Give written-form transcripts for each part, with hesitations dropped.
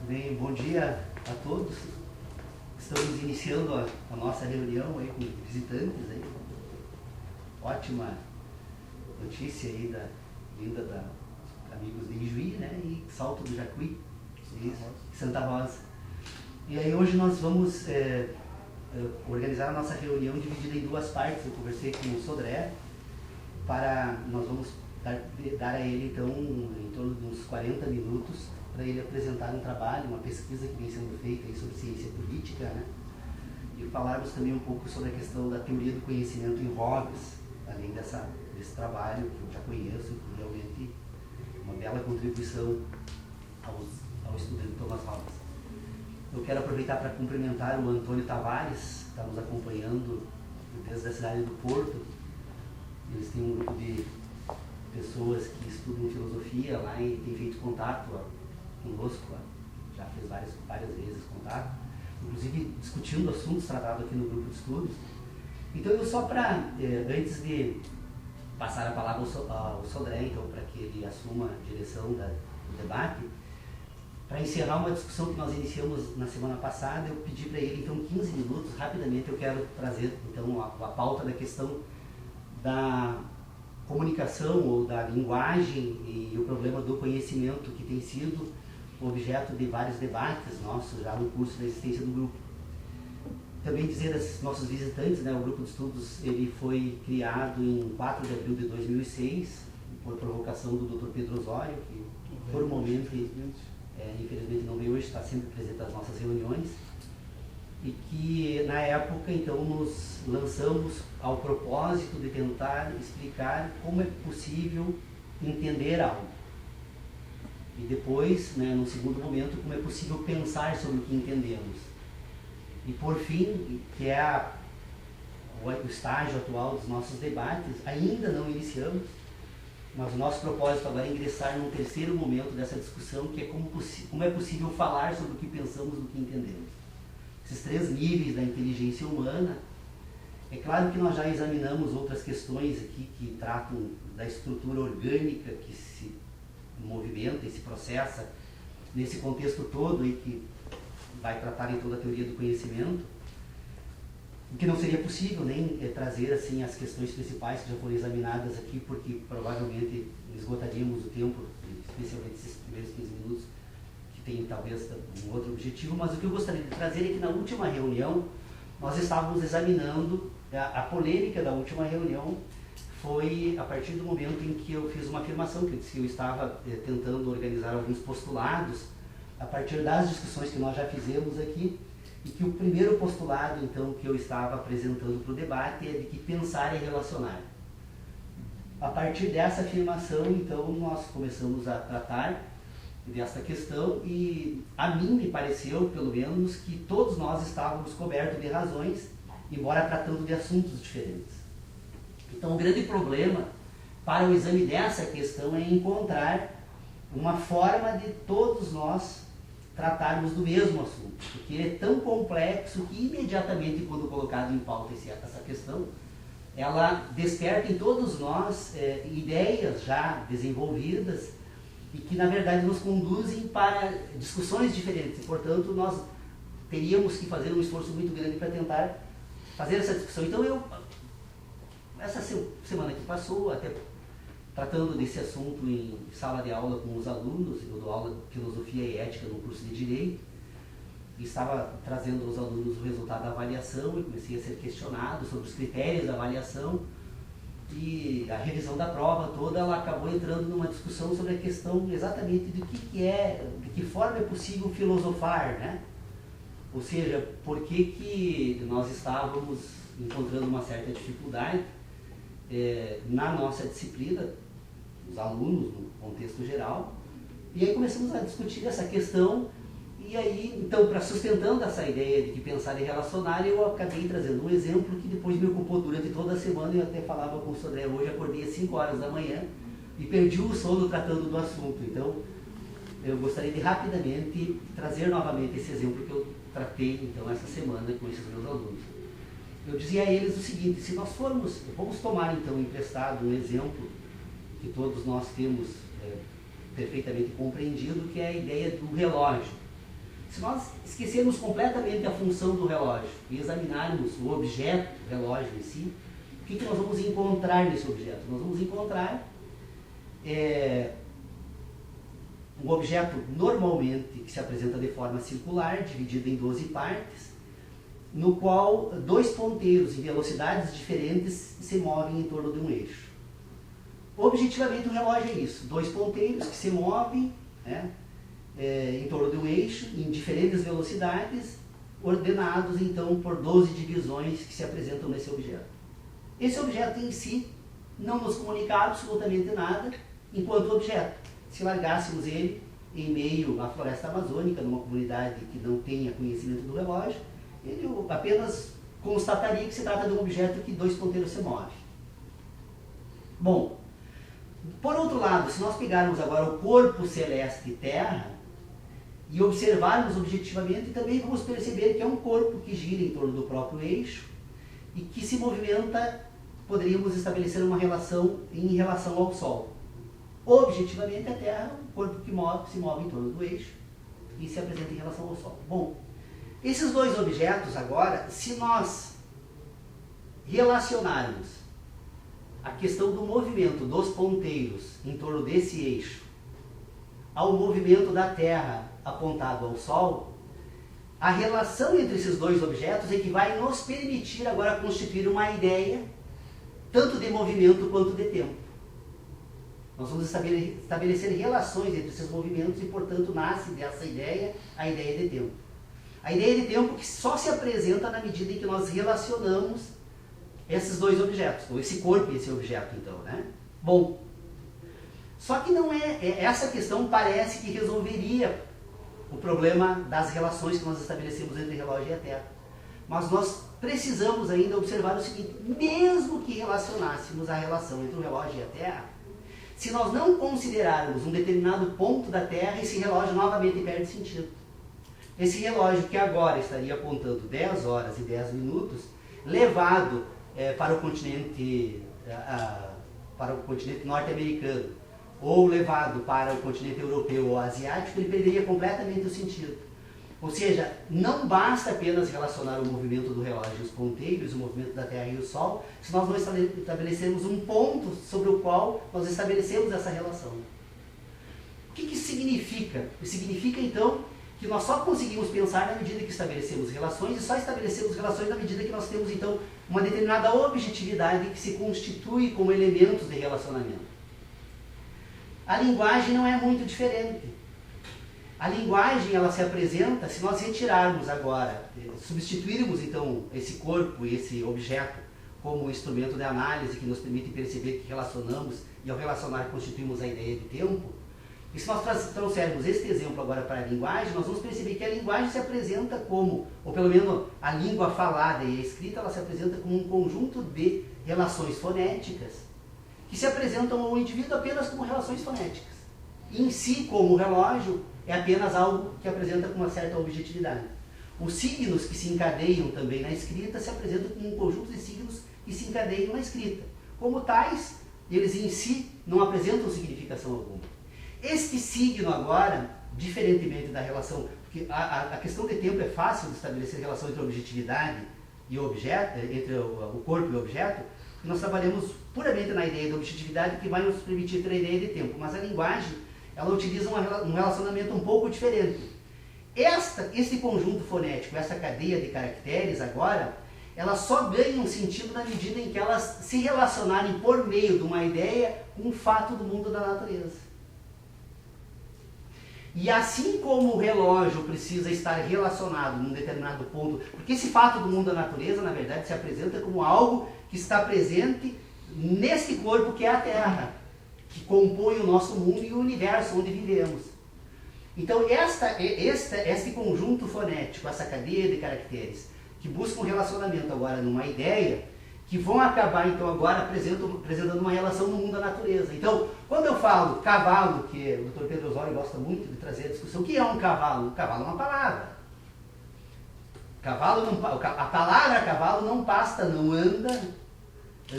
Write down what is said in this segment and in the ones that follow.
Bem, bom dia a todos. Estamos iniciando a nossa reunião aí com visitantes aí. Ótima notícia aí vinda da amigos de Ijuí, né? E Salto do Jacuí, Santa Rosa. E aí hoje nós vamos organizar a nossa reunião dividida em duas partes. Eu conversei com o Sodré nós vamos dar a ele então em torno de uns 40 minutos para ele apresentar um trabalho, uma pesquisa que vem sendo feita aí sobre ciência política, né? E falarmos também um pouco sobre a questão da teoria do conhecimento em Hobbes, além desse trabalho que eu já conheço, que realmente é uma bela contribuição ao estudo de Thomas Hobbes. Eu quero aproveitar para cumprimentar o Antônio Tavares, que está nos acompanhando desde a cidade do Porto. Eles têm um grupo de pessoas que estudam filosofia lá e têm feito contato conosco, já fez várias vezes contato, inclusive discutindo assuntos tratados aqui no grupo de estudos. Então eu só antes de passar a palavra ao Sodré, então, para que ele assuma a direção do debate, para encerrar uma discussão que nós iniciamos na semana passada, eu pedi para ele então 15 minutos, rapidamente eu quero trazer então a pauta da questão da comunicação ou da linguagem e o problema do conhecimento, que tem sido objeto de vários debates nossos já no curso da existência do grupo. Também dizer aos nossos visitantes, né, o grupo de estudos ele foi criado em 4 de abril de 2006 por provocação do Dr. Pedro Osório, que formalmente, infelizmente não veio hoje, está sempre presente nas nossas reuniões, e que na época então nos lançamos ao propósito de tentar explicar como é possível entender algo. E depois, né, no segundo momento, como é possível pensar sobre o que entendemos. E por fim, que é o estágio atual dos nossos debates, ainda não iniciamos, mas o nosso propósito agora é ingressar num terceiro momento dessa discussão, que é como é possível falar sobre o que pensamos e o que entendemos. Esses 3 níveis da inteligência humana. É claro que nós já examinamos outras questões aqui que tratam da estrutura orgânica que se movimenta e se processa nesse contexto todo aí que vai tratar em toda a teoria do conhecimento, o que não seria possível nem trazer assim as questões principais que já foram examinadas aqui, porque provavelmente esgotaríamos o tempo, especialmente esses primeiros 15 minutos, que tem talvez um outro objetivo, mas o que eu gostaria de trazer é que na última reunião nós estávamos examinando a polêmica da última reunião. Foi a partir do momento em que eu fiz uma afirmação, que eu disse que eu estava tentando organizar alguns postulados a partir das discussões que nós já fizemos aqui, e que o primeiro postulado então que eu estava apresentando para o debate é de que pensar é relacionar. A partir dessa afirmação, então, nós começamos a tratar dessa questão e a mim me pareceu, pelo menos, que todos nós estávamos cobertos de razões, embora tratando de assuntos diferentes. Então, o grande problema para o exame dessa questão é encontrar uma forma de todos nós tratarmos do mesmo assunto, porque ele é tão complexo que imediatamente, quando colocado em pauta essa questão, ela desperta em todos nós ideias já desenvolvidas e que, na verdade, nos conduzem para discussões diferentes. E, portanto, nós teríamos que fazer um esforço muito grande para tentar fazer essa discussão. Então, essa semana que passou, até tratando desse assunto em sala de aula com os alunos, eu dou aula de filosofia e ética no curso de Direito, e estava trazendo aos alunos o resultado da avaliação e comecei a ser questionado sobre os critérios da avaliação, e a revisão da prova toda ela acabou entrando numa discussão sobre a questão exatamente de que forma é possível filosofar, né? Ou seja, por que nós estávamos encontrando uma certa dificuldade na nossa disciplina, os alunos, no contexto geral, e aí começamos a discutir essa questão, e aí, então, sustentando essa ideia de que pensar e relacionar, eu acabei trazendo um exemplo que depois me ocupou durante toda a semana. Eu até falava com o Sodré hoje, acordei às 5 horas da manhã e perdi o sono tratando do assunto. Então, eu gostaria de rapidamente trazer novamente esse exemplo que eu tratei, então, essa semana com esses meus alunos. Eu dizia a eles o seguinte: se nós vamos tomar então emprestado um exemplo que todos nós temos perfeitamente compreendido, que é a ideia do relógio. Se nós esquecermos completamente a função do relógio e examinarmos o objeto, o relógio em si, o que nós vamos encontrar nesse objeto? Nós vamos encontrar um objeto normalmente que se apresenta de forma circular, dividido em 12 partes, no qual dois ponteiros em velocidades diferentes se movem em torno de um eixo. Objetivamente, o relógio é isso, dois ponteiros que se movem, né, em torno de um eixo, em diferentes velocidades, ordenados então por 12 divisões que se apresentam nesse objeto. Esse objeto em si não nos comunica absolutamente nada enquanto objeto. Se largássemos ele em meio à floresta amazônica, numa comunidade que não tenha conhecimento do relógio, ele apenas constataria que se trata de um objeto que dois ponteiros se movem. Bom, por outro lado, se nós pegarmos agora o corpo celeste Terra e observarmos objetivamente, também vamos perceber que é um corpo que gira em torno do próprio eixo e que se movimenta, poderíamos estabelecer uma relação em relação ao Sol. Objetivamente, a Terra é um corpo que se move em torno do eixo e se apresenta em relação ao Sol. Bom, esses dois objetos agora, se nós relacionarmos a questão do movimento dos ponteiros em torno desse eixo ao movimento da Terra apontado ao Sol, a relação entre esses dois objetos é que vai nos permitir agora constituir uma ideia tanto de movimento quanto de tempo. Nós vamos estabelecer relações entre esses movimentos e, portanto, nasce dessa ideia a ideia de tempo. A ideia de tempo que só se apresenta na medida em que nós relacionamos esses dois objetos, ou esse corpo e esse objeto, então, né? Bom, só que não essa questão parece que resolveria o problema das relações que nós estabelecemos entre o relógio e a Terra. Mas nós precisamos ainda observar o seguinte: mesmo que relacionássemos a relação entre o relógio e a Terra, se nós não considerarmos um determinado ponto da Terra, esse relógio novamente perde sentido. Esse relógio que agora estaria apontando 10 horas e 10 minutos, levado para o continente norte-americano, ou levado para o continente europeu ou asiático, ele perderia completamente o sentido. Ou seja, não basta apenas relacionar o movimento do relógio e os ponteiros, o movimento da Terra e o Sol, se nós não estabelecermos um ponto sobre o qual nós estabelecemos essa relação. O que isso significa? Significa, então, que nós só conseguimos pensar na medida que estabelecemos relações, e só estabelecemos relações na medida que nós temos, então, uma determinada objetividade que se constitui como elementos de relacionamento. A linguagem não é muito diferente. A linguagem, ela se apresenta, se nós retirarmos agora, substituirmos então esse corpo e esse objeto como instrumento de análise que nos permite perceber que relacionamos, e ao relacionar constituímos a ideia de tempo, e se nós trouxermos este exemplo agora para a linguagem, nós vamos perceber que a linguagem se apresenta como, ou pelo menos a língua falada e a escrita, ela se apresenta como um conjunto de relações fonéticas que se apresentam ao indivíduo apenas como relações fonéticas. Em si, como relógio, é apenas algo que apresenta com uma certa objetividade. Os signos que se encadeiam também na escrita se apresentam como um conjunto de signos que se encadeiam na escrita. Como tais, eles em si não apresentam significação alguma. Este signo agora, diferentemente da relação, porque a questão de tempo é fácil de estabelecer relação entre a objetividade e o objeto, entre o corpo e o objeto, e nós trabalhamos puramente na ideia da objetividade que vai nos permitir ter a ideia de tempo, mas a linguagem, ela utiliza um relacionamento um pouco diferente. Este conjunto fonético, essa cadeia de caracteres agora, elas só ganham sentido na medida em que elas se relacionarem por meio de uma ideia com um fato do mundo da natureza. E assim como o relógio precisa estar relacionado num determinado ponto, porque esse fato do mundo da natureza, na verdade, se apresenta como algo que está presente neste corpo que é a Terra, que compõe o nosso mundo e o universo onde vivemos. Então, este conjunto fonético, essa cadeia de caracteres, que buscam um relacionamento agora numa ideia, que vão acabar, então, agora apresentando uma relação no mundo da natureza. Então, quando eu falo cavalo, que o Dr. Pedro Osório gosta muito de trazer a discussão, o que é um cavalo? Um cavalo é uma palavra. A palavra cavalo não pasta, não anda,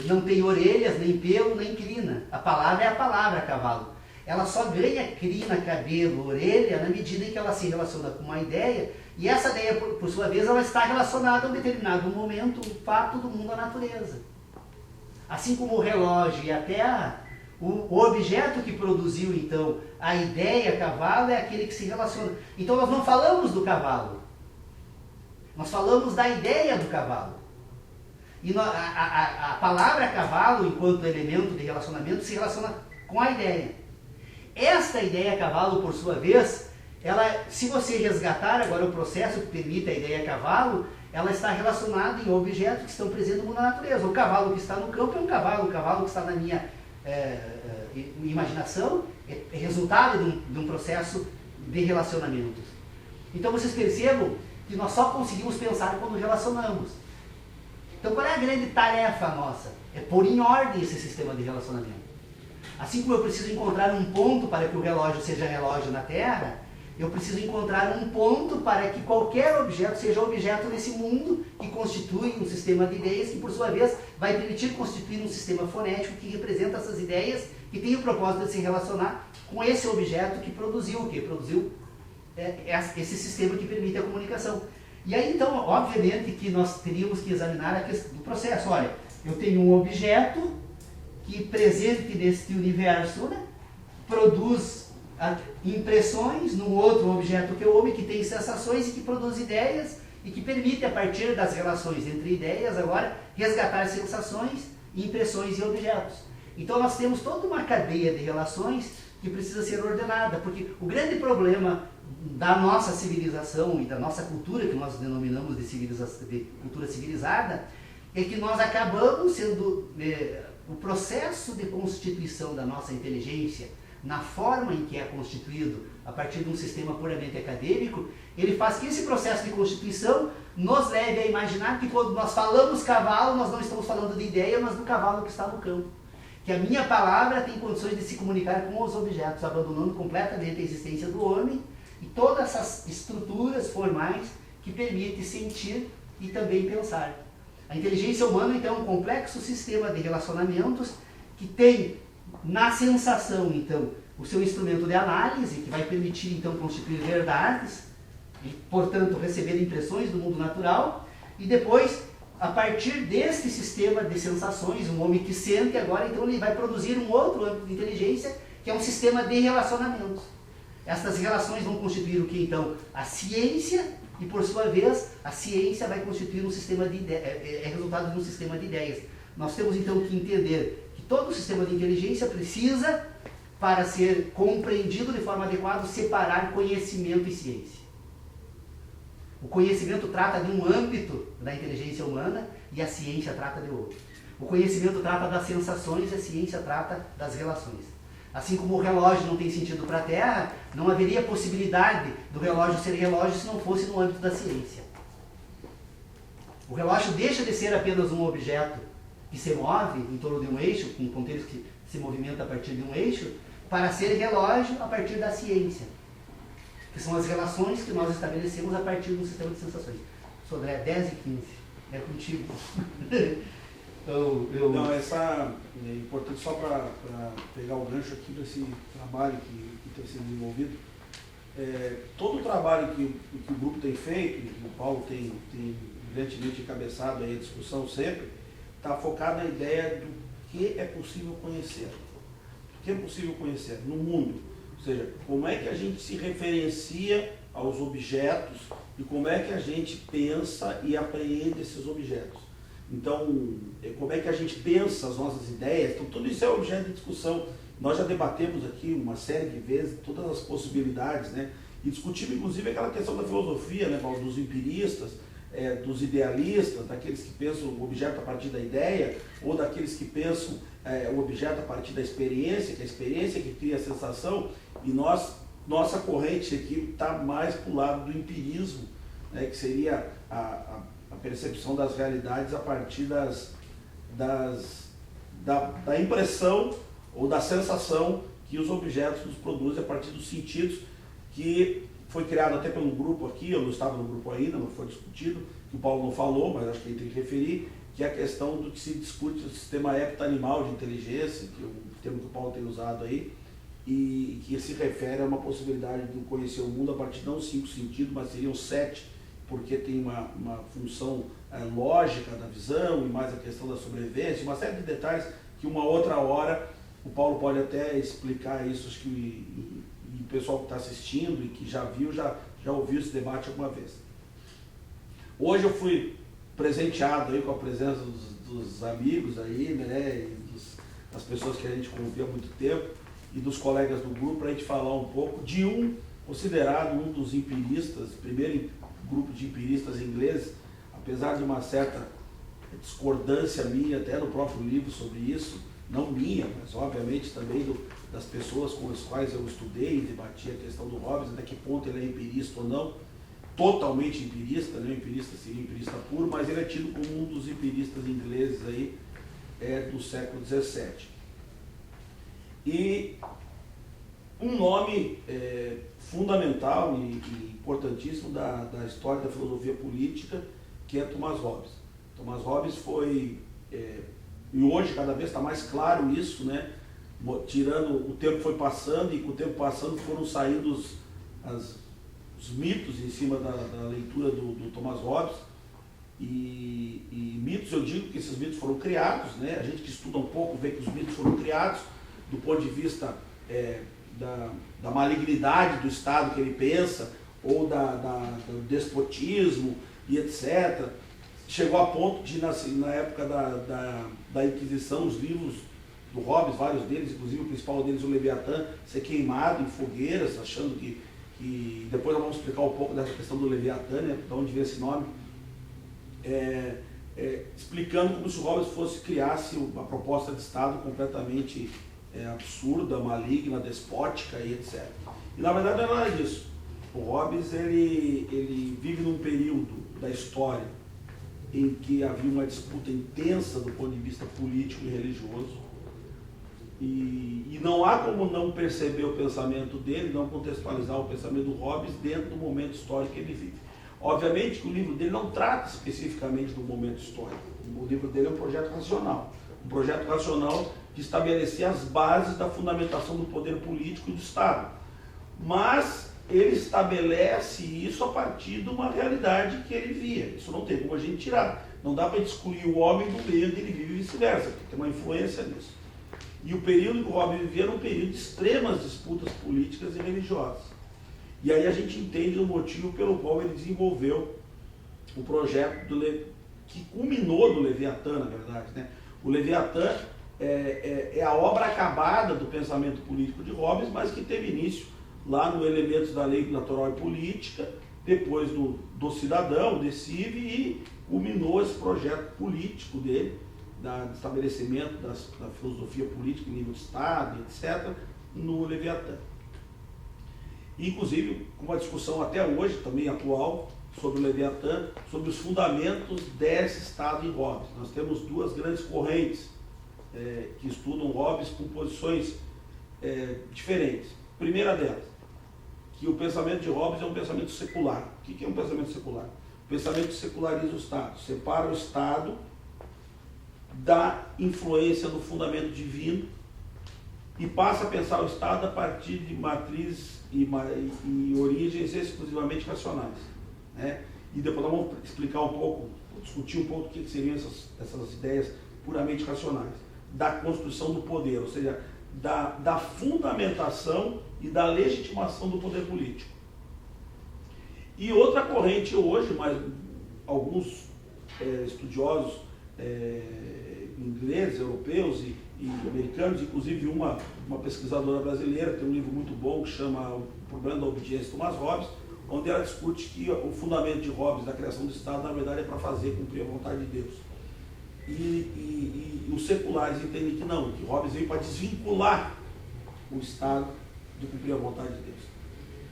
não tem orelhas, nem pelo, nem crina. A palavra é a palavra cavalo. ela só ganha crina, cabelo, orelha, na medida em que ela se relaciona com uma ideia, e essa ideia, por sua vez, ela está relacionada a um determinado momento, um fato do mundo da natureza. Assim como o relógio e a Terra, o objeto que produziu, então, a ideia cavalo é aquele que se relaciona. Então nós não falamos do cavalo, nós falamos da ideia do cavalo. E a palavra cavalo, enquanto elemento de relacionamento, se relaciona com a ideia. Esta ideia cavalo, por sua vez, ela, se você resgatar agora o processo que permite a ideia cavalo, ela está relacionada em objetos que estão presentes no mundo da natureza. O cavalo que está no campo é um cavalo, o cavalo que está na minha imaginação é resultado de um processo de relacionamentos. Então vocês percebam que nós só conseguimos pensar quando relacionamos. Então qual é a grande tarefa nossa? É pôr em ordem esse sistema de relacionamento. Assim como eu preciso encontrar um ponto para que o relógio seja relógio na Terra, eu preciso encontrar um ponto para que qualquer objeto seja objeto nesse mundo que constitui um sistema de ideias que, por sua vez, vai permitir constituir um sistema fonético que representa essas ideias que tem o propósito de se relacionar com esse objeto que produziu esse sistema que permite a comunicação. E aí, então, obviamente que nós teríamos que examinar a questão do processo. Olha, eu tenho um objeto que, presente neste universo, né, produz impressões num outro objeto que é o homem, que tem sensações e que produz ideias e que permite, a partir das relações entre ideias, agora, resgatar sensações, impressões e objetos. Então nós temos toda uma cadeia de relações que precisa ser ordenada, porque o grande problema da nossa civilização e da nossa cultura, que nós denominamos de cultura civilizada, é que nós acabamos sendo... o processo de constituição da nossa inteligência, na forma em que é constituído a partir de um sistema puramente acadêmico, ele faz que esse processo de constituição nos leve a imaginar que quando nós falamos cavalo, nós não estamos falando de ideia, mas do cavalo que está no campo. Que a minha palavra tem condições de se comunicar com os objetos, abandonando completamente a existência do homem e todas essas estruturas formais que permitem sentir e também pensar. A inteligência humana, então, é um complexo sistema de relacionamentos que tem na sensação, então, o seu instrumento de análise, que vai permitir, então, constituir verdades e, portanto, receber impressões do mundo natural, e depois, a partir deste sistema de sensações, um homem que sente agora, então, ele vai produzir um outro âmbito de inteligência, que é um sistema de relacionamentos. Estas relações vão constituir o que, então? A ciência, e, por sua vez, a ciência vai constituir um sistema de ideias, é resultado de um sistema de ideias. Nós temos, então, que entender que todo o sistema de inteligência precisa, para ser compreendido de forma adequada, separar conhecimento e ciência. O conhecimento trata de um âmbito da inteligência humana e a ciência trata de outro. O conhecimento trata das sensações e a ciência trata das relações. Assim como o relógio não tem sentido para a Terra, não haveria possibilidade do relógio ser relógio se não fosse no âmbito da ciência. O relógio deixa de ser apenas um objeto que se move em torno de um eixo, com um ponteiro que se movimenta a partir de um eixo, para ser relógio a partir da ciência, que são as relações que nós estabelecemos a partir do sistema de sensações. Sodré, 10 e 15, é contigo. Não, essa é importante só para pegar o gancho aqui desse trabalho que tem sido desenvolvido. Todo o trabalho que o grupo tem feito, e que o Paulo tem brilhantemente encabeçado aí a discussão sempre, está focado na ideia do que é possível conhecer. O que é possível conhecer no mundo. Ou seja, como é que a gente se referencia aos objetos e como é que a gente pensa e apreende esses objetos. Então, como é que a gente pensa as nossas ideias, então tudo isso é objeto de discussão. Nós já debatemos aqui uma série de vezes todas as possibilidades, né? E discutimos inclusive aquela questão da filosofia, né, dos empiristas, dos idealistas, daqueles que pensam o objeto a partir da ideia, ou daqueles que pensam o objeto a partir da experiência, que é a experiência que cria a sensação, e nossa corrente aqui está mais para o lado do empirismo, né, que seria a percepção das realidades a partir da impressão ou da sensação que os objetos nos produzem a partir dos sentidos, que foi criado até pelo grupo aqui, eu não estava no grupo ainda, mas foi discutido, que o Paulo não falou, mas acho que ele tem que referir, que é a questão do que se discute o sistema hepta-animal de inteligência, que é o termo que o Paulo tem usado aí, e que se refere a uma possibilidade de conhecer o mundo a partir não 5 sentidos, mas seriam 7, porque tem uma função lógica da visão e mais a questão da sobrevivência, uma série de detalhes que uma outra hora o Paulo pode até explicar isso, acho que e o pessoal que está assistindo e que já viu, já ouviu esse debate alguma vez. Hoje eu fui presenteado aí com a presença dos amigos aí, né, e das pessoas que a gente convivia há muito tempo e dos colegas do grupo, para a gente falar um pouco de considerado um dos empiristas, primeiro grupo de empiristas ingleses, apesar de uma certa discordância minha até no próprio livro sobre isso, não minha, mas obviamente também das pessoas com as quais eu estudei e debati a questão do Hobbes, até que ponto ele é empirista ou não, totalmente empirista, né? Empirista seria empirista puro, mas ele é tido como um dos empiristas ingleses aí, do século XVII. E um nome fundamental e importantíssimo da história da filosofia política, que é Thomas Hobbes. Thomas Hobbes foi, e hoje cada vez está mais claro isso, né? Tirando, o tempo foi passando e com o tempo passando foram saindo os mitos em cima da leitura do Thomas Hobbes. E mitos, eu digo que esses mitos foram criados, né? A gente que estuda um pouco vê que os mitos foram criados do ponto de vista da malignidade do Estado que ele pensa, ou do despotismo e etc. Chegou a ponto de, na época da Inquisição, os livros do Hobbes, vários deles, inclusive o principal deles, o Leviatã, ser queimado em fogueiras, achando que depois nós vamos explicar um pouco dessa questão do Leviatã, né, de onde vem esse nome, explicando como se o Hobbes criasse uma proposta de Estado completamente absurda, maligna, despótica e etc. E na verdade não é nada disso. O Hobbes ele vive num período da história em que havia uma disputa intensa do ponto de vista político e religioso, e não há como não perceber o pensamento dele, não contextualizar o pensamento do Hobbes dentro do momento histórico que ele vive. Obviamente que o livro dele não trata especificamente do momento histórico. O livro dele é um projeto racional que estabelecia as bases da fundamentação do poder político e do Estado. Mas ele estabelece isso a partir de uma realidade que ele via. Isso não tem como a gente tirar. Não dá para excluir o homem do meio onde ele vive e vice-versa, porque tem uma influência nisso. E o período que o Hobbes vivia era um período de extremas disputas políticas e religiosas. E aí a gente entende o motivo pelo qual ele desenvolveu o projeto que culminou do Leviatã, na verdade, né? O Leviatã é a obra acabada do pensamento político de Hobbes, mas que teve início lá no Elementos da Lei Natural e Política, depois do Cidadão, de Cive, e culminou esse projeto político dele, do estabelecimento da filosofia política em nível de Estado, etc., no Leviatã. Inclusive, com uma discussão até hoje, também atual, sobre o Leviatã, sobre os fundamentos desse Estado em Hobbes. Nós temos duas grandes correntes que estudam Hobbes com posições diferentes. Primeira delas, que o pensamento de Hobbes é um pensamento secular. O que é um pensamento secular? O pensamento seculariza o Estado, separa o Estado da influência do fundamento divino e passa a pensar o Estado a partir de matrizes e origens exclusivamente racionais, né? E depois nós vamos explicar um pouco, discutir um pouco o que seriam essas ideias puramente racionais, da construção do poder, ou seja, da fundamentação e da legitimação do poder político. E outra corrente hoje, mas alguns estudiosos ingleses, europeus e americanos, inclusive uma pesquisadora brasileira, tem um livro muito bom que chama O Problema da Obediência, Thomas Hobbes, onde ela discute que o fundamento de Hobbes da criação do Estado, na verdade, é para fazer cumprir a vontade de Deus. E os seculares entendem que não, que Hobbes veio para desvincular o Estado de cumprir a vontade de Deus.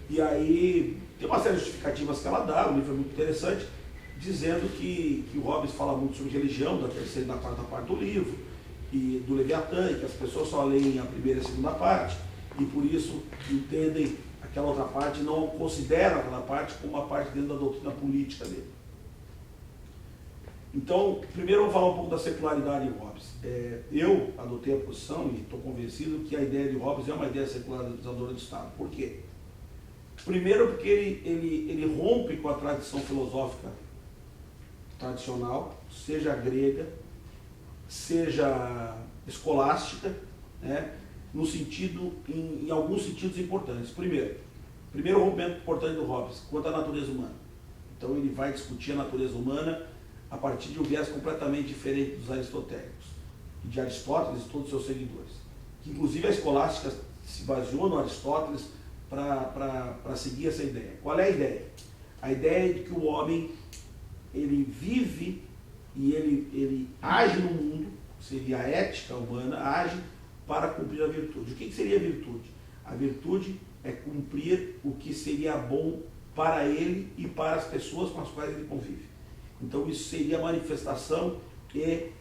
E aí tem uma série de justificativas que ela dá, o livro é muito interessante, dizendo que o Hobbes fala muito sobre religião, da terceira e da quarta parte do livro, e do Leviatã, e que as pessoas só leem a primeira e a segunda parte, e por isso entendem aquela outra parte, não consideram aquela parte como uma parte dentro da doutrina política dele. Então, primeiro vamos falar um pouco da secularidade de Hobbes. Eu adotei a posição e estou convencido que a ideia de Hobbes é uma ideia secularizadora do Estado. Por quê? Primeiro porque ele rompe com a tradição filosófica tradicional, seja grega, seja escolástica, né, no sentido, em alguns sentidos importantes. Primeiro rompimento importante do Hobbes, quanto à natureza humana. Então ele vai discutir a natureza humana a partir de um viés completamente diferente dos aristotélicos, e de Aristóteles e todos os seus seguidores. Que, inclusive a escolástica se baseou no Aristóteles para seguir essa ideia. Qual é a ideia? A ideia é de que o homem ele vive e ele age no mundo, seria a ética humana, age para cumprir a virtude. O que seria a virtude? A virtude é cumprir o que seria bom para ele e para as pessoas com as quais ele convive. Então isso seria a manifestação e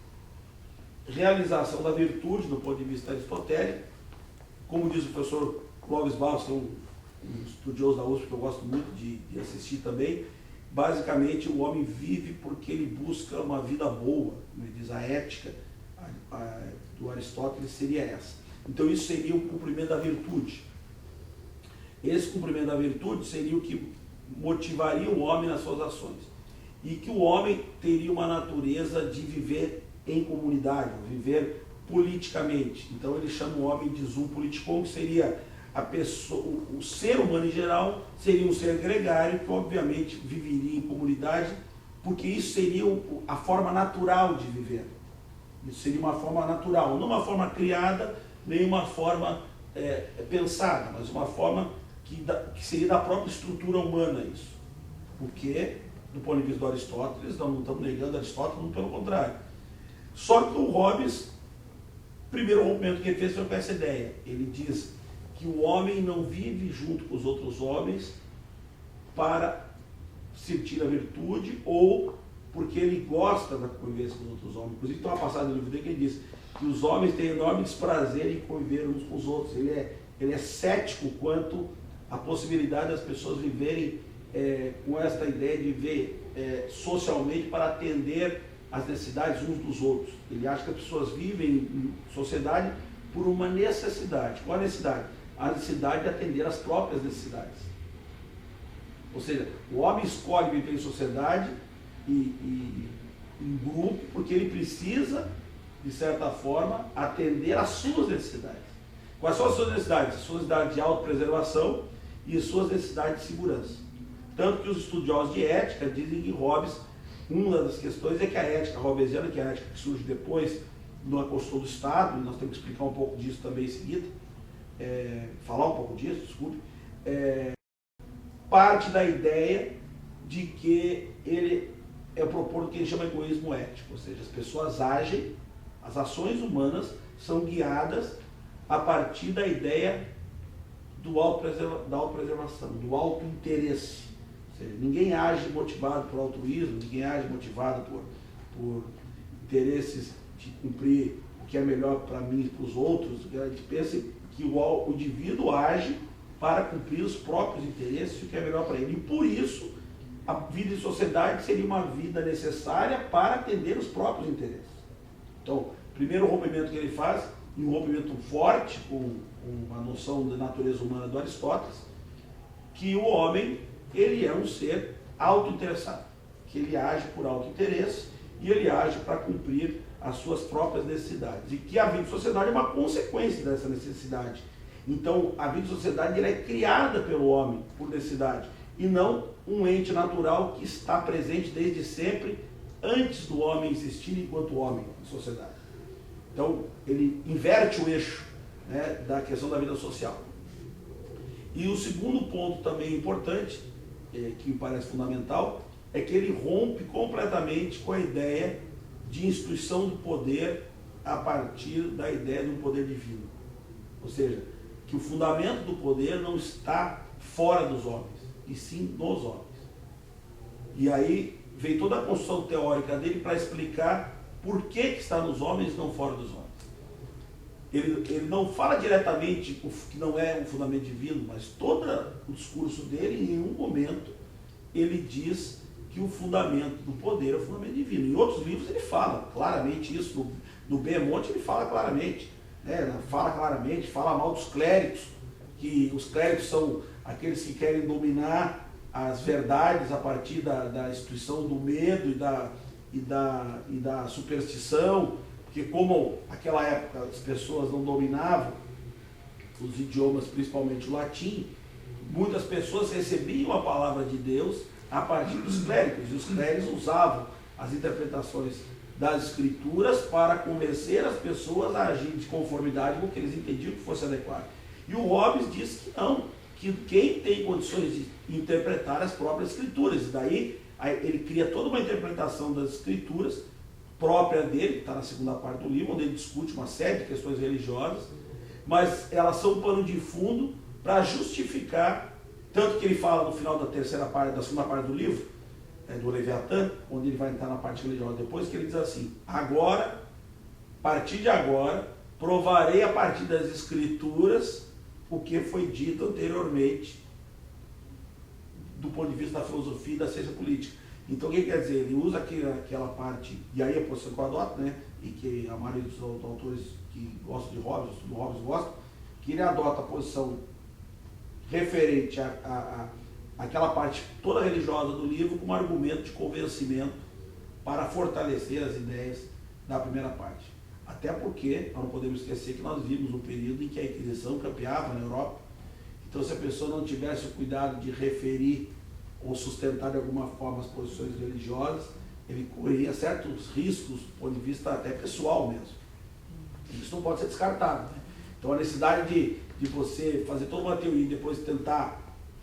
realização da virtude do ponto de vista aristotélico. Como diz o professor Clóvis Barros, que é um estudioso da USP que eu gosto muito de assistir também, basicamente o homem vive porque ele busca uma vida boa. Ele diz a ética do Aristóteles seria essa. Então isso seria o cumprimento da virtude. Esse cumprimento da virtude seria o que motivaria o homem nas suas ações. E que o homem teria uma natureza de viver em comunidade, viver politicamente. Então ele chama o homem de zoon politikon, que seria a pessoa, o ser humano em geral seria um ser gregário que obviamente viveria em comunidade, porque isso seria a forma natural de viver. Isso seria uma forma natural, não uma forma criada, nem uma forma pensada, mas uma forma que seria da própria estrutura humana isso. Porque, do ponto de vista do Aristóteles, nós não estamos negando Aristóteles, não, pelo contrário. Só que o Hobbes, o primeiro rompimento que ele fez foi com essa ideia. Ele diz que o homem não vive junto com os outros homens para sentir a virtude ou porque ele gosta da convivência com os outros homens. Inclusive tem uma passagem no livro dele que ele diz que os homens têm enorme desprazer em conviver uns com os outros. Ele é cético quanto à possibilidade das pessoas viverem com esta ideia de viver socialmente para atender às necessidades uns dos outros. Ele acha que as pessoas vivem em sociedade por uma necessidade. Qual a necessidade? A necessidade de atender às próprias necessidades. Ou seja, o homem escolhe viver em sociedade e em grupo porque ele precisa, de certa forma, atender às suas necessidades. Quais são as suas necessidades? As suas necessidades de autopreservação e as suas necessidades de segurança. Tanto que os estudiosos de ética dizem que Hobbes, uma das questões é que a ética hobbesiana, que é a ética que surge depois na construção do Estado, e nós temos que explicar um pouco disso também em seguida, falar um pouco disso, desculpe, parte da ideia de que ele propor o que ele chama de egoísmo ético, ou seja, as pessoas agem, as ações humanas são guiadas a partir da ideia da autopreservação, do autointeresse. Ou seja, ninguém age motivado por altruísmo, ninguém age motivado por interesses de cumprir o que é melhor para mim e para os outros. A gente pensa que o indivíduo age para cumprir os próprios interesses e o que é melhor para ele. E por isso, a vida em sociedade seria uma vida necessária para atender os próprios interesses. Então, primeiro rompimento que ele faz, e um rompimento forte com a noção da natureza humana do Aristóteles, que o homem, ele é um ser autointeressado, que ele age por autointeresse e ele age para cumprir as suas próprias necessidades. E que a vida em sociedade é uma consequência dessa necessidade. Então, a vida em sociedade ela é criada pelo homem por necessidade, e não um ente natural que está presente desde sempre, antes do homem existir enquanto homem em sociedade. Então, ele inverte o eixo, né, da questão da vida social. E o segundo ponto também importante, que me parece fundamental, é que ele rompe completamente com a ideia de instituição do poder a partir da ideia de um poder divino. Ou seja, que o fundamento do poder não está fora dos homens, e sim nos homens. E aí vem toda a construção teórica dele para explicar por que está nos homens e não fora dos homens. Ele não fala diretamente o que não é um fundamento divino, mas todo o discurso dele, em nenhum momento, ele diz que o fundamento do poder é o fundamento divino. Em outros livros ele fala claramente isso, no Behemoth ele fala claramente, né? Fala mal dos clérigos, que os clérigos são aqueles que querem dominar as verdades a partir da instituição do medo e da superstição, porque como naquela época as pessoas não dominavam os idiomas, principalmente o latim, muitas pessoas recebiam a palavra de Deus a partir dos clérigos, e os clérigos usavam as interpretações das escrituras para convencer as pessoas a agir de conformidade com o que eles entendiam que fosse adequado. E o Hobbes diz que não, que quem tem condições de interpretar as próprias escrituras, e daí ele cria toda uma interpretação das escrituras própria dele, que está na segunda parte do livro, onde ele discute uma série de questões religiosas, mas elas são um pano de fundo para justificar, tanto que ele fala no final da segunda parte do livro, do Leviatã, onde ele vai entrar na parte religiosa depois, que ele diz assim: agora, a partir de agora, provarei a partir das escrituras o que foi dito anteriormente do ponto de vista da filosofia e da ciência política. Então o que quer dizer? Ele usa aquela parte, e aí a posição que eu adoto, né, e que a maioria dos autores que gostam de Hobbes, do Hobbes gostam, que ele adota a posição referente àquela parte toda religiosa do livro como argumento de convencimento para fortalecer as ideias da primeira parte. Até porque nós não podemos esquecer que nós vimos um período em que a Inquisição campeava na Europa. Então, se a pessoa não tivesse o cuidado de referir ou sustentar de alguma forma as posições religiosas, ele correria certos riscos do ponto de vista até pessoal mesmo. Isso não pode ser descartado, né? Então, a necessidade de você fazer toda uma teoria e depois tentar,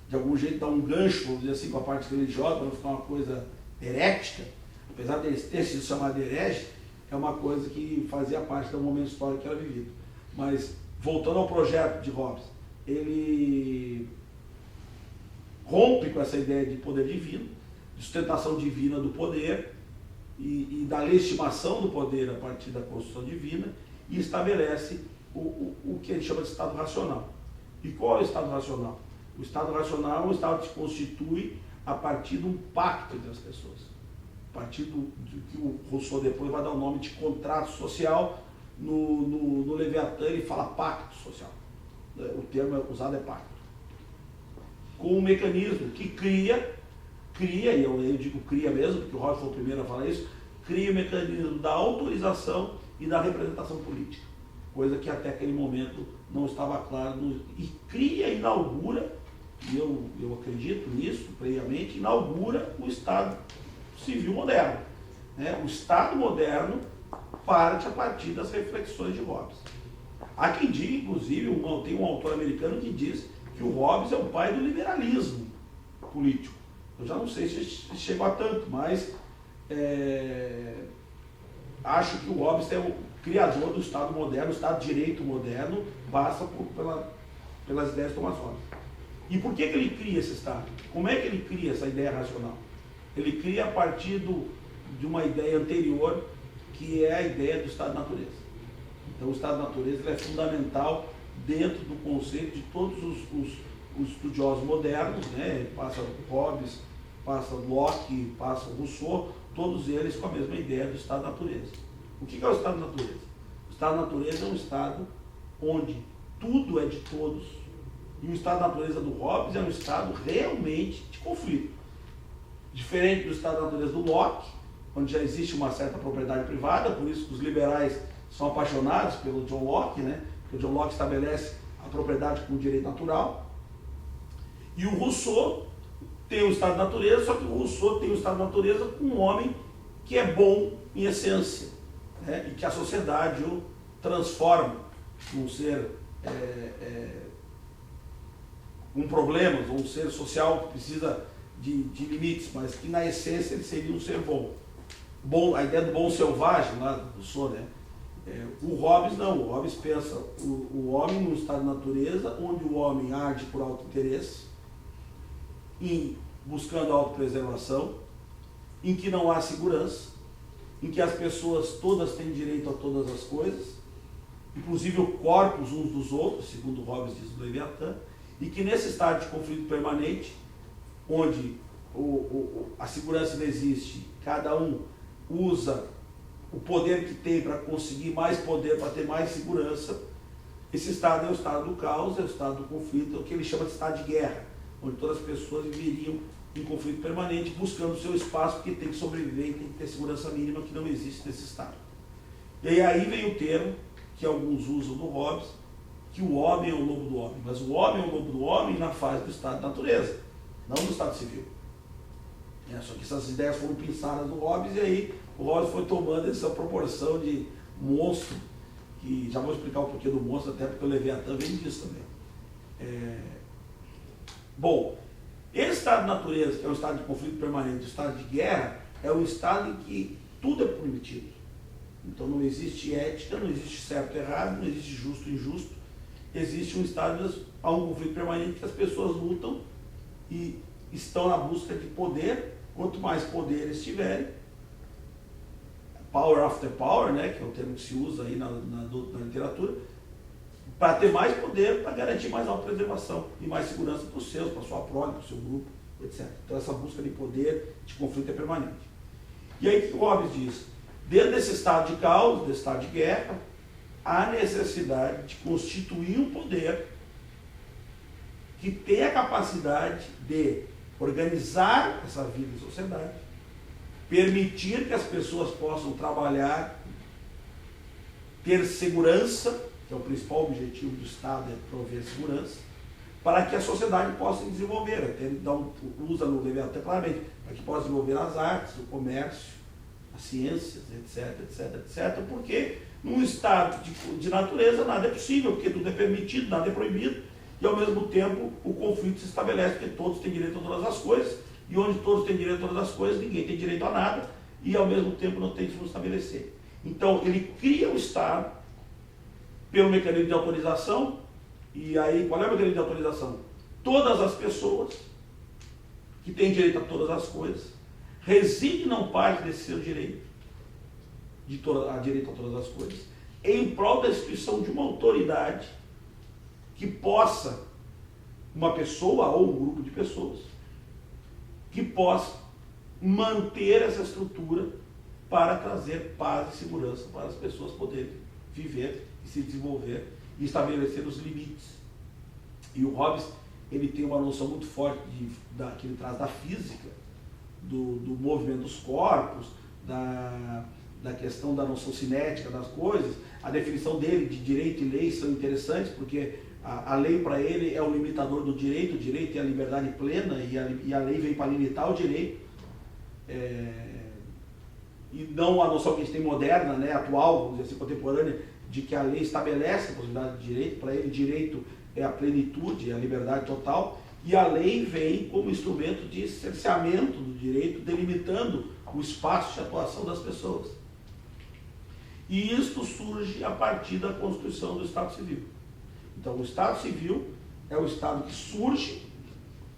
de algum jeito, dar um gancho, vamos dizer assim, com a parte religiosa, para não ficar uma coisa herética, apesar de ter sido chamado de herege, é uma coisa que fazia parte do momento histórico que era vivido. Mas, voltando ao projeto de Hobbes, ele rompe com essa ideia de poder divino, de sustentação divina do poder e da legitimação do poder a partir da Constituição divina, e estabelece o que ele chama de estado racional. E qual é o estado racional? O estado racional é um estado que se constitui a partir de um pacto entre as pessoas. A partir do que o Rousseau depois vai dar o nome de contrato social. No Leviatã ele fala pacto social. O termo usado é pacto. Com um mecanismo que cria, e eu digo cria mesmo, porque o Hobbes foi o primeiro a falar isso, cria o mecanismo da autorização e da representação política. Coisa que até aquele momento não estava claro. E inaugura, e eu acredito nisso previamente, inaugura o Estado civil moderno. Né? O Estado moderno parte a partir das reflexões de Hobbes. Há quem diga, inclusive, tem um autor americano que diz que o Hobbes é o pai do liberalismo político. Eu já não sei se chegou a tanto, mas acho que o Hobbes é o criador do Estado moderno, o Estado de Direito moderno, passa pelas ideias de Thomas Hobbes. E por que ele cria esse Estado? Como é que ele cria essa ideia racional? Ele cria a partir de uma ideia anterior, que é a ideia do Estado de natureza. Então, o Estado de natureza é fundamental dentro do conceito de todos os estudiosos modernos, né? Passa Hobbes, passa Locke, passa Rousseau, todos eles com a mesma ideia do Estado de natureza. O que é o Estado de natureza? O Estado de natureza é um Estado onde tudo é de todos, e o Estado de natureza do Hobbes é um Estado realmente de conflito. Diferente do Estado de natureza do Locke, onde já existe uma certa propriedade privada, por isso que os liberais são apaixonados pelo John Locke, né? Porque o John Locke estabelece a propriedade como direito natural. E o Rousseau tem o Estado de natureza, só que o Rousseau tem o Estado de natureza com um homem que é bom em essência, né? E que a sociedade o transforma num ser com problemas, ou um ser social que precisa de limites, mas que na essência ele seria um ser bom. A ideia do bom selvagem lá do Rousseau, né? O Hobbes não, o Hobbes pensa o homem num estado de natureza onde o homem age por auto-interesse, buscando a autopreservação, em que não há segurança, em que as pessoas todas têm direito a todas as coisas, inclusive o corpos uns dos outros, segundo Hobbes diz do Leviatã, e que nesse estado de conflito permanente, onde a segurança não existe, cada um usa o poder que tem para conseguir mais poder, para ter mais segurança, esse estado é o estado do caos, é o estado do conflito, é o que ele chama de estado de guerra, onde todas as pessoas viveriam em conflito permanente, buscando o seu espaço, porque tem que sobreviver e tem que ter segurança mínima, que não existe nesse estado. E aí vem o termo que alguns usam do Hobbes, que o homem é o lobo do homem, mas o homem é o lobo do homem na fase do estado de natureza, não do estado civil. Só que essas ideias foram pensadas no Hobbes, e aí o Hobbes foi tomando essa proporção de monstro, que já vou explicar o porquê do monstro, até porque o Leviatã vem disso também. Bom, esse estado de natureza, que é um estado de conflito permanente, o estado de guerra, é um estado em que tudo é permitido. Então não existe ética, não existe certo e errado, não existe justo e injusto. Existe um estado de um conflito permanente que as pessoas lutam e estão na busca de poder. Quanto mais poder eles tiverem, power after power, né, que é o termo que se usa aí na literatura, para ter mais poder, para garantir mais autopreservação e mais segurança para os seus, para a sua prole, para o seu grupo, etc. Então essa busca de poder, de conflito é permanente. E aí o que o Hobbes diz? Dentro desse estado de caos, desse estado de guerra, há necessidade de constituir um poder que tenha a capacidade de organizar essa vida em sociedade, permitir que as pessoas possam trabalhar, ter segurança, que é o principal objetivo do Estado, é prover segurança, para que a sociedade possa se desenvolver. Até ele usa no Leviatã claramente, para que possa desenvolver as artes, o comércio, as ciências, etc, etc, etc, porque num estado de natureza nada é possível, porque tudo é permitido, nada é proibido, e ao mesmo tempo o conflito se estabelece, porque todos têm direito a todas as coisas, e onde todos têm direito a todas as coisas, ninguém tem direito a nada, e ao mesmo tempo não tem que se estabelecer. Então ele cria o Estado pelo mecanismo de autorização, e aí qual é o mecanismo de autorização? Todas as pessoas que têm direito a todas as coisas resignam parte desse seu direito, direito a todas as coisas, em prol da instituição de uma autoridade que possa, uma pessoa ou um grupo de pessoas, que possa manter essa estrutura para trazer paz e segurança para as pessoas poderem viver e se desenvolver e estabelecer os limites. E o Hobbes, ele tem uma noção muito forte que ele traz da física, do movimento dos corpos, da questão da noção cinética das coisas. A definição dele de direito e lei são interessantes, porque a lei para ele é o limitador do direito, o direito é a liberdade plena, e a lei vem para limitar o direito, e não a noção que a gente tem moderna, né, atual, vamos dizer assim, contemporânea, de que a lei estabelece a possibilidade de direito. Para ele, direito é a plenitude, é a liberdade total, e a lei vem como instrumento de cerceamento do direito, delimitando o espaço de atuação das pessoas. E isto surge a partir da constituição do Estado Civil. Então, o Estado Civil é o Estado que surge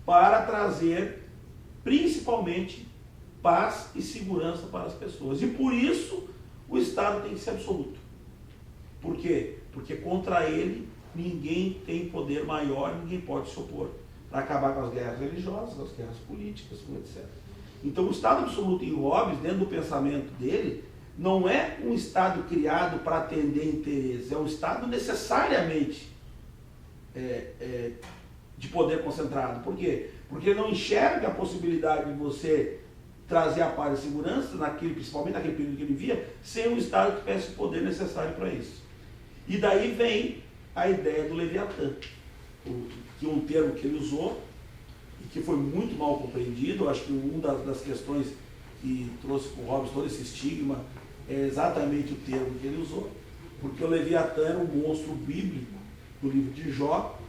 para trazer, principalmente, paz e segurança para as pessoas. E por isso, o Estado tem que ser absoluto. Por quê? Porque contra ele, ninguém tem poder maior, ninguém pode se opor, para acabar com as guerras religiosas, as guerras políticas, etc. Então, o Estado absoluto em Hobbes, dentro do pensamento dele, não é um Estado criado para atender interesses, é um Estado necessariamente de poder concentrado. Por quê? Porque ele não enxerga a possibilidade de você trazer a paz e segurança, principalmente naquele período que ele via, sem um Estado que tivesse o poder necessário para isso. E daí vem a ideia do Leviatã, que é um termo que ele usou e que foi muito mal compreendido. Eu acho que uma das questões que trouxe para o Hobbes todo esse estigma é exatamente o termo que ele usou, porque o Leviatã era um monstro bíblico do livro de Jó,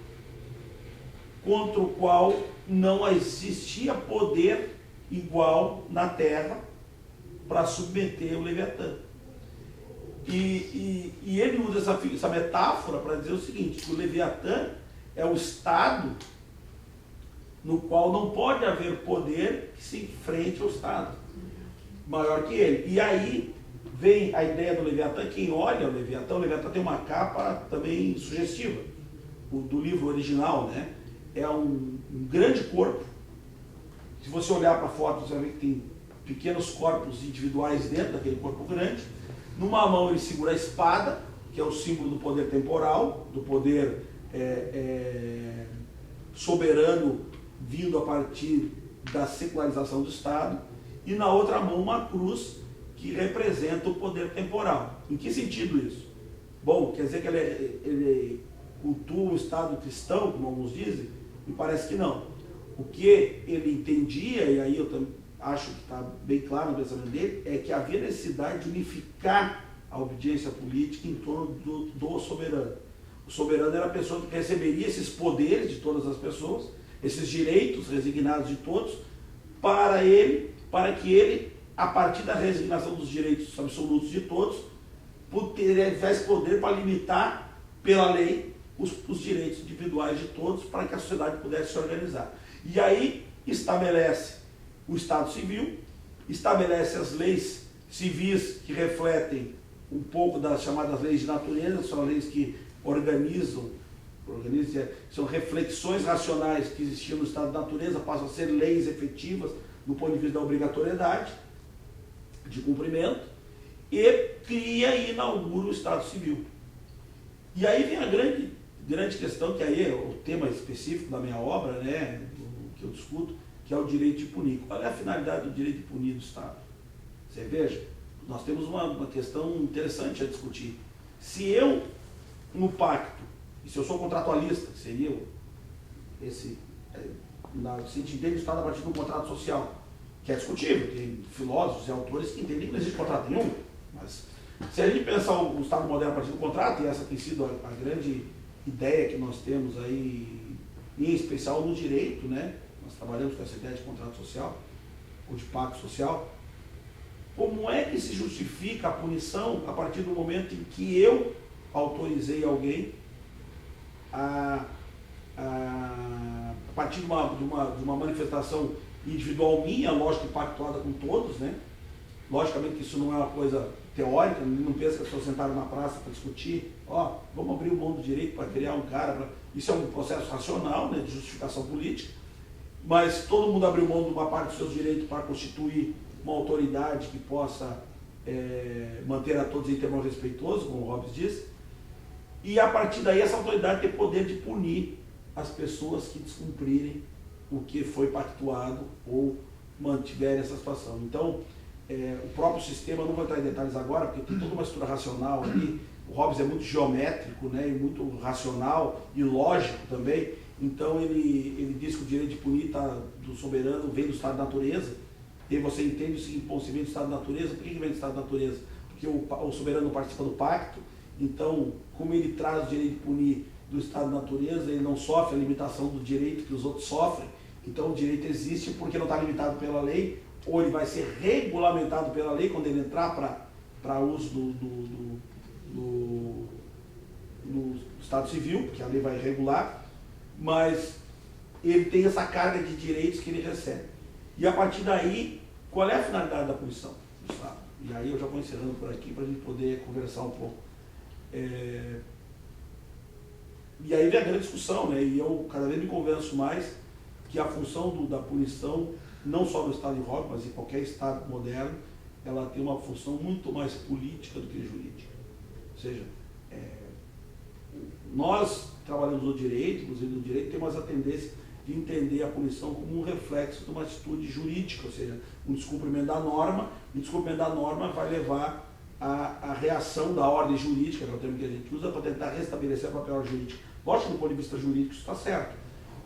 contra o qual não existia poder igual na terra para submeter o Leviatã. E ele usa essa metáfora para dizer o seguinte, que o Leviatã é o estado no qual não pode haver poder que se enfrente ao Estado maior que ele. E aí vem a ideia do Leviatã. Quem olha o Leviatã tem uma capa também sugestiva, do livro original, né? É um grande corpo, Se você olhar para a foto, você vai ver que tem pequenos corpos individuais dentro daquele corpo grande. Numa mão ele segura a espada, que é o símbolo do poder temporal, do poder soberano vindo a partir da secularização do Estado, e na outra mão uma cruz que representa o poder temporal. Em que sentido isso? Bom, quer dizer que ele cultua o Estado cristão, como alguns dizem? Me parece que não. O que ele entendia, e aí eu também acho que está bem claro no pensamento dele, é que havia necessidade de unificar a obediência política em torno do soberano. O soberano era a pessoa que receberia esses poderes de todas as pessoas, esses direitos resignados de todos, para que ele, a partir da resignação dos direitos absolutos de todos, tivesse poder para limitar pela lei os direitos individuais de todos, para que a sociedade pudesse se organizar. E aí estabelece o Estado Civil, estabelece as leis civis que refletem um pouco das chamadas leis de natureza, são leis que organizam, são reflexões racionais que existiam no estado da natureza, passam a ser leis efetivas do ponto de vista da obrigatoriedade de cumprimento, e cria e inaugura o Estado Civil. E aí vem a grande questão, que aí é o tema específico da minha obra, né, que eu discuto, que é o direito de punir. Qual é a finalidade do direito de punir do Estado? Você veja, nós temos uma questão interessante a discutir. Se eu, no pacto, e se eu sou contratualista, que seria se a gente entende o Estado a partir de um contrato social, que é discutível, tem filósofos e autores que entendem que não existe contrato nenhum, mas se a gente pensar o Estado moderno a partir do contrato, e essa tem sido a grande ideia que nós temos aí, em especial no direito, né? Nós trabalhamos com essa ideia de contrato social, ou de pacto social. Como é que se justifica a punição a partir do momento em que eu autorizei alguém a partir de uma manifestação individual minha, lógico que pactuada com todos, né? Logicamente que isso não é uma coisa teórica, não pensa que as pessoas sentaram na praça para discutir, vamos abrir mão do direito para criar um cara, isso é um processo racional, né, de justificação política, mas todo mundo abriu mão de uma parte dos seus direitos para constituir uma autoridade que possa manter a todos em termos respeitosos, como o Hobbes diz, e a partir daí essa autoridade tem poder de punir as pessoas que descumprirem o que foi pactuado ou mantiverem essa situação. Então, o próprio sistema, não vou entrar em detalhes agora, porque tem toda uma estrutura racional ali, o Hobbes é muito geométrico, né, e muito racional e lógico também, então ele diz que o direito de punir do soberano vem do estado da natureza, e você entende o seguinte, se vem do estado da natureza, por que vem do estado da natureza? Porque o soberano participa do pacto, então, como ele traz o direito de punir do estado da natureza, ele não sofre a limitação do direito que os outros sofrem, então o direito existe porque não está limitado pela lei, ou ele vai ser regulamentado pela lei quando ele entrar para uso do Estado Civil, que a lei vai regular, mas ele tem essa carga de direitos que ele recebe. E a partir daí, qual é a finalidade da punição do Estado? E aí eu já vou encerrando por aqui para a gente poder conversar um pouco. E aí vem a grande discussão, né? E eu cada vez me convenço mais que a função da punição, não só no Estado de Hobbes, mas em qualquer Estado moderno, ela tem uma função muito mais política do que jurídica. Ou seja, nós trabalhamos no direito, inclusive no direito, temos a tendência de entender a punição como um reflexo de uma atitude jurídica, ou seja, um descumprimento da norma, e o descumprimento da norma vai levar à reação da ordem jurídica, que é o termo que a gente usa, para tentar restabelecer a própria ordem jurídica. Lógico que do ponto de vista jurídico isso está certo,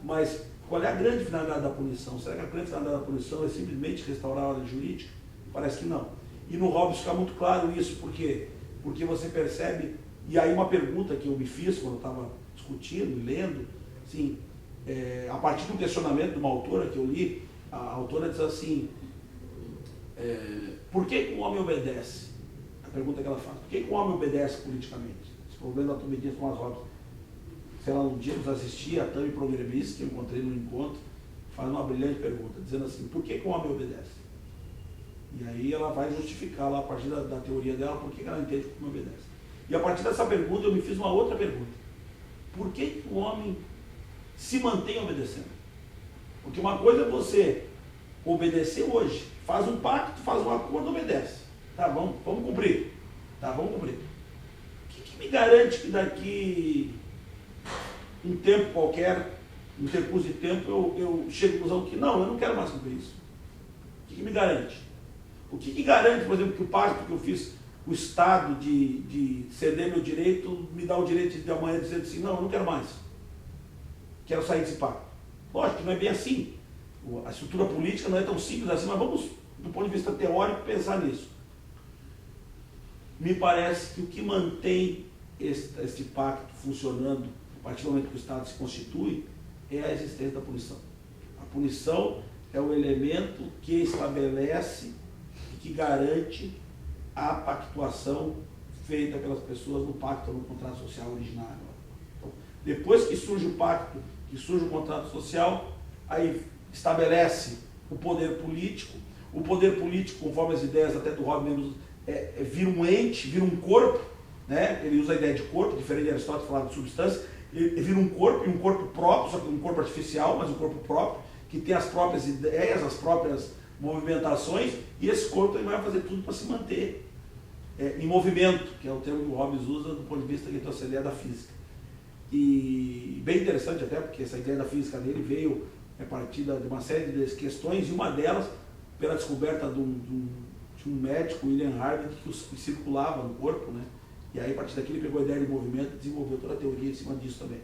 mas qual é a grande finalidade da punição? Será que a grande finalidade da punição é simplesmente restaurar a ordem jurídica? Parece que não. E no Hobbes fica muito claro isso, por quê? Porque você percebe, e aí uma pergunta que eu me fiz quando eu estava discutindo e lendo, assim, a partir de um questionamento de uma autora que eu li, a autora diz assim, por que o homem obedece? A pergunta que ela faz, por que o homem obedece politicamente? Esse problema da obediência com as Hobbes. Se ela um dia nos assistir, a Tami Progremis, que eu encontrei no encontro, faz uma brilhante pergunta, dizendo assim, por que o homem obedece? E aí ela vai justificar lá, a partir da teoria dela, por que ela entende que o homem obedece. E a partir dessa pergunta, eu me fiz uma outra pergunta. Por que o homem se mantém obedecendo? Porque uma coisa é você obedecer hoje. Faz um pacto, faz um acordo, obedece. Tá, vamos cumprir. Tá, vamos cumprir. O que me garante que daqui um tempo qualquer, um intercurso de tempo, eu chego à conclusão que não, eu não quero mais cumprir isso? O que me garante? O que garante, por exemplo, que o pacto que eu fiz, o Estado de ceder meu direito, me dá o direito de amanhã dizer assim, não, eu não quero mais. Quero sair desse pacto. Lógico que não é bem assim. A estrutura política não é tão simples assim, mas vamos, do ponto de vista teórico, pensar nisso. Me parece que o que mantém esse pacto funcionando, a partir do momento que o Estado se constitui, é a existência da punição. A punição é o elemento que estabelece e que garante a pactuação feita pelas pessoas no pacto ou no contrato social originário. Então, depois que surge o pacto, que surge o contrato social, aí estabelece o poder político, conforme as ideias até do Robin, vira um ente, vira um corpo, né? Ele usa a ideia de corpo, diferente de Aristóteles falar de substância, ele vira um corpo, e um corpo próprio, só que um corpo artificial, mas um corpo próprio, que tem as próprias ideias, as próprias movimentações, e esse corpo ele vai fazer tudo para se manter em movimento, que é o termo que o Hobbes usa do ponto de vista que ele trouxe a ideia da física. E bem interessante até, porque essa ideia da física dele veio a partir de uma série de questões, e uma delas pela descoberta de um médico, William Harvey, que circulava no corpo, né? E aí a partir daqui ele pegou a ideia de movimento e desenvolveu toda a teoria em cima disso também.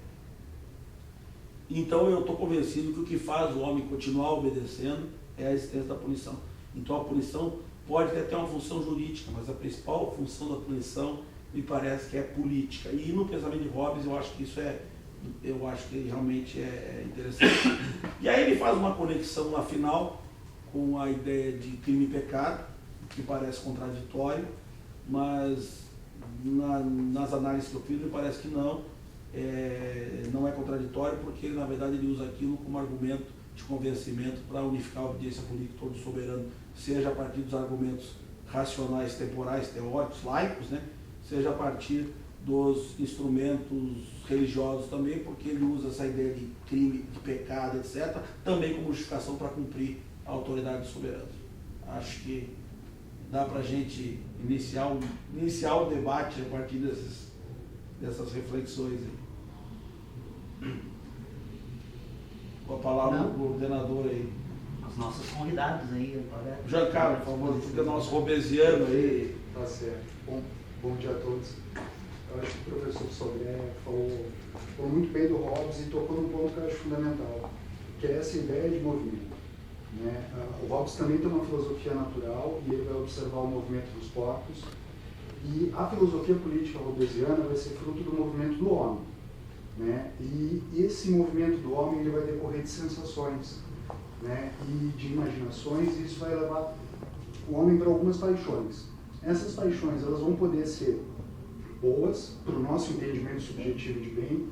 Então eu estou convencido que o que faz o homem continuar obedecendo é a existência da punição. Então a punição pode ter até uma função jurídica, mas a principal função da punição me parece que é política. E no pensamento de Hobbes eu acho que realmente é interessante. E aí ele faz uma conexão lá final com a ideia de crime e pecado, que parece contraditório, mas nas análises que eu fiz me parece que não é contraditório, porque ele, na verdade, ele usa aquilo como argumento de convencimento para unificar a obediência política todo soberano, seja a partir dos argumentos racionais, temporais, teóricos, laicos, né? Seja a partir dos instrumentos religiosos também, porque ele usa essa ideia de crime, de pecado, etc., também como justificação para cumprir a autoridade do soberano. Acho que dá para a gente iniciar o debate a partir dessas reflexões aí. Com a palavra do coordenador aí. Os nossos convidados aí. Giancarlo, por favor, porque é nosso robesiano aí. Tá certo. Bom dia a todos. Eu acho que o professor Sodré falou muito bem do Hobbes e tocou num ponto que eu acho fundamental, que é essa ideia de movimento. Né? O Hobbes também tem uma filosofia natural e ele vai observar o movimento dos corpos, e a filosofia política hobbesiana vai ser fruto do movimento do homem. Né? E esse movimento do homem ele vai decorrer de sensações, né? E de imaginações, e isso vai levar o homem para algumas paixões. Essas paixões elas vão poder ser boas, para o nosso entendimento subjetivo de bem,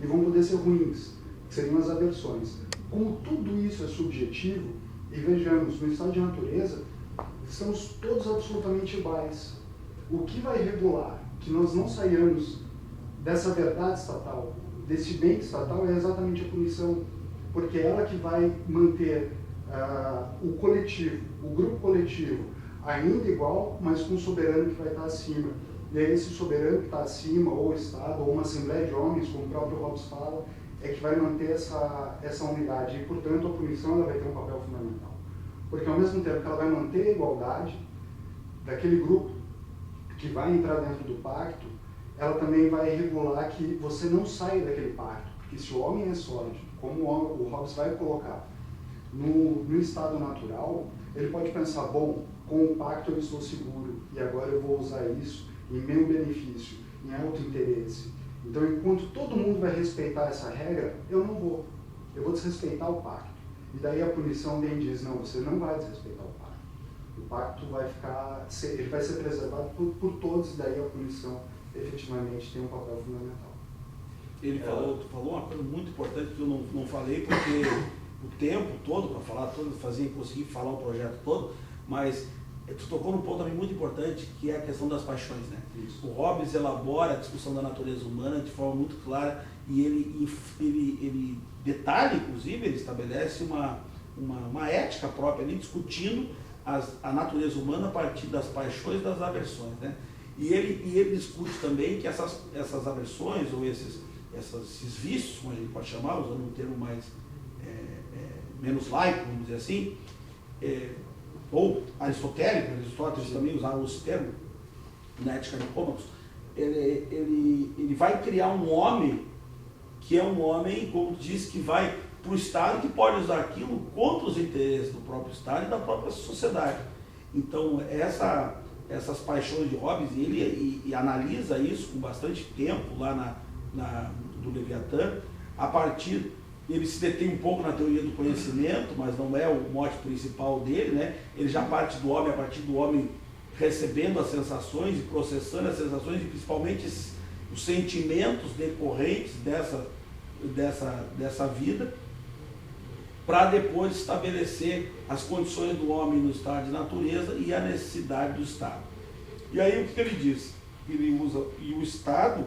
e vão poder ser ruins, que seriam as aversões. Como tudo isso é subjetivo, e vejamos, no estado de natureza, estamos todos absolutamente iguais. O que vai regular que nós não saiamos dessa verdade estatal, desse bem estatal, é exatamente a punição, porque é ela que vai manter o coletivo, o grupo coletivo, ainda igual, mas com um soberano que vai estar acima. E aí esse soberano que está acima, ou o Estado, ou uma assembleia de homens, como o próprio Hobbes fala, é que vai manter essa unidade. E, portanto, a punição ela vai ter um papel fundamental. Porque, ao mesmo tempo que ela vai manter a igualdade daquele grupo que vai entrar dentro do pacto, ela também vai regular que você não saia daquele pacto. Porque se o homem é sólido, como o Hobbes vai colocar, no estado natural, ele pode pensar, bom, com o pacto eu estou seguro, e agora eu vou usar isso em meu benefício, em alto interesse. Então, enquanto todo mundo vai respeitar essa regra, eu não vou. Eu vou desrespeitar o pacto. E daí a punição vem e diz, não, você não vai desrespeitar o pacto. O pacto vai ele vai ser preservado por todos, e daí a punição efetivamente tem um papel fundamental. Ele falou uma coisa muito importante que eu não falei, porque o tempo todo para falar, consegui falar o projeto todo, mas tu tocou num ponto também muito importante, que é a questão das paixões, né? Isso. O Hobbes elabora a discussão da natureza humana de forma muito clara, e ele detalha, inclusive, ele estabelece uma ética própria ali, discutindo a natureza humana a partir das paixões e das aversões, né? E ele discute também que essas aversões, ou esses vícios, como a gente pode chamar, usando um termo mais menos laico, vamos dizer assim, ou aristotélico, Aristóteles também usava esse termo, na Ética de Nicômacos, ele vai criar um homem que é um homem, como diz, que vai para o Estado, que pode usar aquilo contra os interesses do próprio Estado e da própria sociedade. Então, essas paixões de Hobbes, ele analisa isso com bastante tempo lá do Leviatã, a partir, ele se detém um pouco na teoria do conhecimento, mas não é o mote principal dele, né? Ele já parte do homem, a partir do homem recebendo as sensações e processando as sensações, e principalmente os sentimentos decorrentes dessa vida, para depois estabelecer as condições do homem no estado de natureza e a necessidade do Estado. E aí o que ele diz? Ele usa, e o Estado,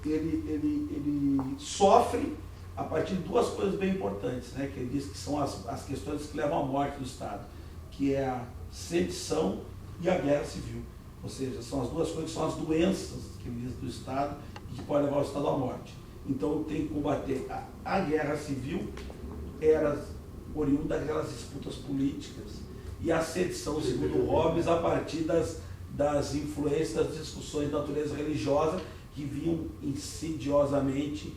ele sofre a partir de duas coisas bem importantes, né? Que ele diz que são as questões que levam à morte do Estado, que é a sedição e a guerra civil. Ou seja, são as duas coisas que são as doenças que ele diz do Estado e que podem levar o Estado à morte. Então tem que combater a guerra civil, era oriunda daquelas disputas políticas, e a sedição, segundo Hobbes, a partir das influências das discussões de natureza religiosa que vinham insidiosamente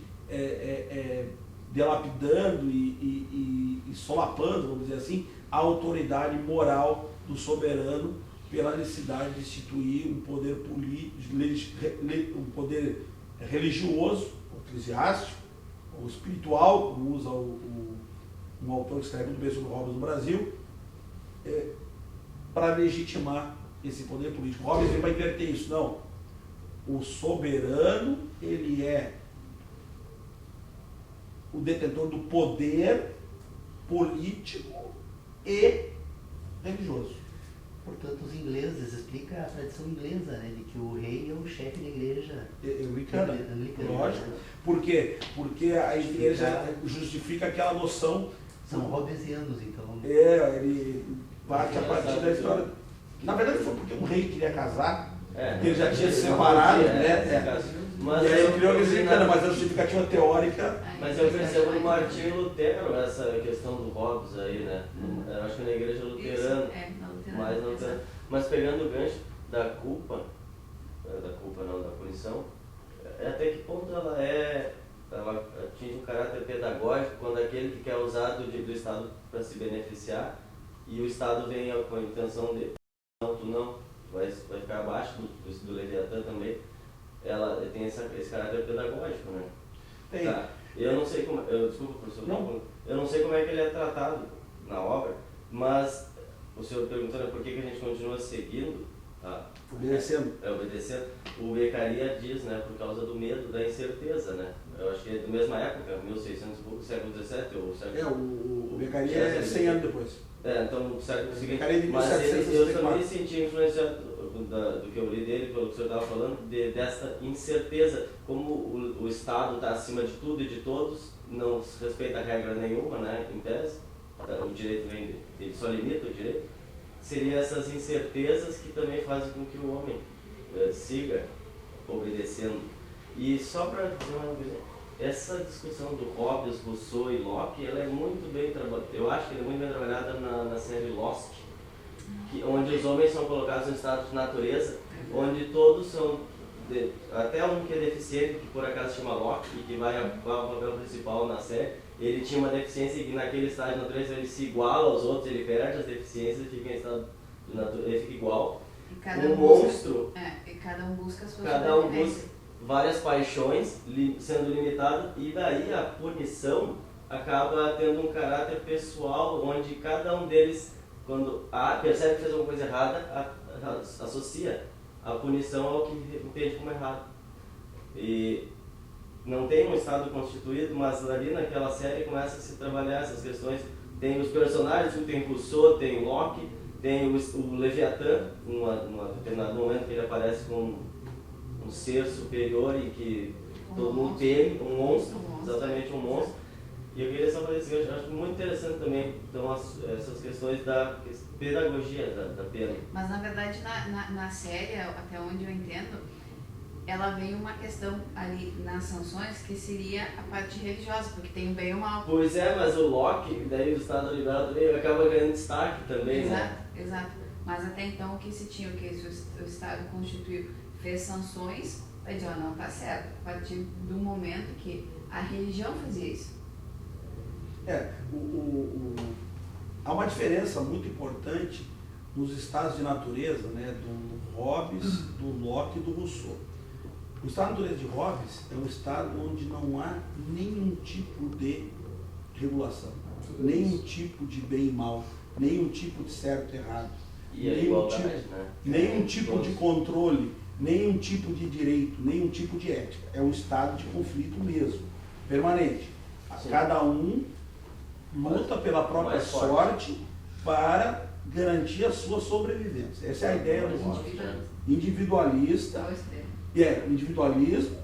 delapidando e solapando, vamos dizer assim, a autoridade moral do soberano pela necessidade de instituir um poder político, um poder religioso, eclesiástico, ou espiritual, como usa um autor que escreve muito bem sobre Hobbes no Brasil, para legitimar esse poder político. Hobbes vai inverter isso, não. O soberano, ele é o detentor do poder político e religioso. Portanto, os ingleses, explica a tradição inglesa, né, de que o rei é o chefe da igreja Anglicana. Lógico. Por quê? Porque a igreja justifica aquela noção. São hobbesianos, então. Ele parte a partir da história. Na verdade foi porque um rei queria casar, porque ele já tinha se separado, né? Mas e aí ele criou a anglicana, mas a justificativa teórica. Mas eu percebo no Martinho Lutero essa questão do Hobbes aí, né? Eu acho que na igreja luterana. Mas não tanto. Mas pegando o gancho da culpa não, da punição, até que ponto ela atinge um caráter pedagógico quando aquele que quer usar do Estado para se beneficiar e o Estado vem com a intenção de não, tu não, vai ficar abaixo do Leviatã também, ela tem esse caráter pedagógico, né? Tem. Tá. Eu não sei como, desculpa professor, eu não sei como é que ele é tratado na obra, mas o senhor perguntando por que a gente continua seguindo, obedecendo. Obedecendo, o Beccaria diz, né, por causa do medo, da incerteza, né? Eu acho que é da mesma época, 1600, século XVII ou século... O Beccaria é 100 anos depois. Então o século seguinte, mas eu também senti influência do que eu li dele, pelo que o senhor estava falando, dessa incerteza, como o Estado está acima de tudo e de todos, não se respeita a regra nenhuma, né, em tese, o direito vem, ele só limita o direito, seriam essas incertezas que também fazem com que o homem siga obedecendo. E só para dizer uma coisa, essa discussão do Hobbes, Rousseau e Locke, ela é muito bem trabalhada, eu acho que ela é muito bem trabalhada na série Lost, onde os homens são colocados em estado de natureza, onde todos são, até um que é deficiente, que por acaso se chama Locke, e que vai ocupar o papel principal na série, ele tinha uma deficiência e naquele estado de natureza ele se iguala aos outros, ele perde as deficiências, fica em estado de natureza, ele fica igual. Um monstro. E cada um busca a sua Cada um busca várias paixões sendo limitado, e daí a punição acaba tendo um caráter pessoal, onde cada um deles, quando percebe que fez alguma coisa errada, associa a punição ao que entende como errado. E não tem um Estado constituído, mas ali naquela série começa a se trabalhar essas questões. Tem os personagens, tem Rousseau, tem Locke, tem o Leviatã, num determinado momento que ele aparece com um ser superior e que todo mundo teme, um monstro, exatamente um monstro. E eu queria só fazer isso, eu acho muito interessante também então, essas questões da pedagogia da pena. Mas na verdade na série, até onde eu entendo, ela vem uma questão ali nas sanções que seria a parte religiosa, porque tem o bem e o mal. Pois é, mas o Locke, daí do Estado Liberal também, acaba ganhando destaque também, né? Exato. Mas até então o que se tinha, o que o Estado constituiu, fez sanções, vai dizer, não, tá certo, a partir do momento que a religião fazia isso. Há uma diferença muito importante nos estados de natureza, né, do Hobbes, do Locke e do Rousseau. O estado de natureza de Hobbes é um estado onde não há nenhum tipo de regulação, nenhum tipo de bem e mal, nenhum tipo de certo e errado, nenhum tipo de controle, nenhum tipo de direito, nenhum tipo de ética. É um estado de conflito mesmo, permanente. Cada um luta pela própria sorte para garantir a sua sobrevivência. Essa é a ideia do Hobbes. Individualista. Individualismo,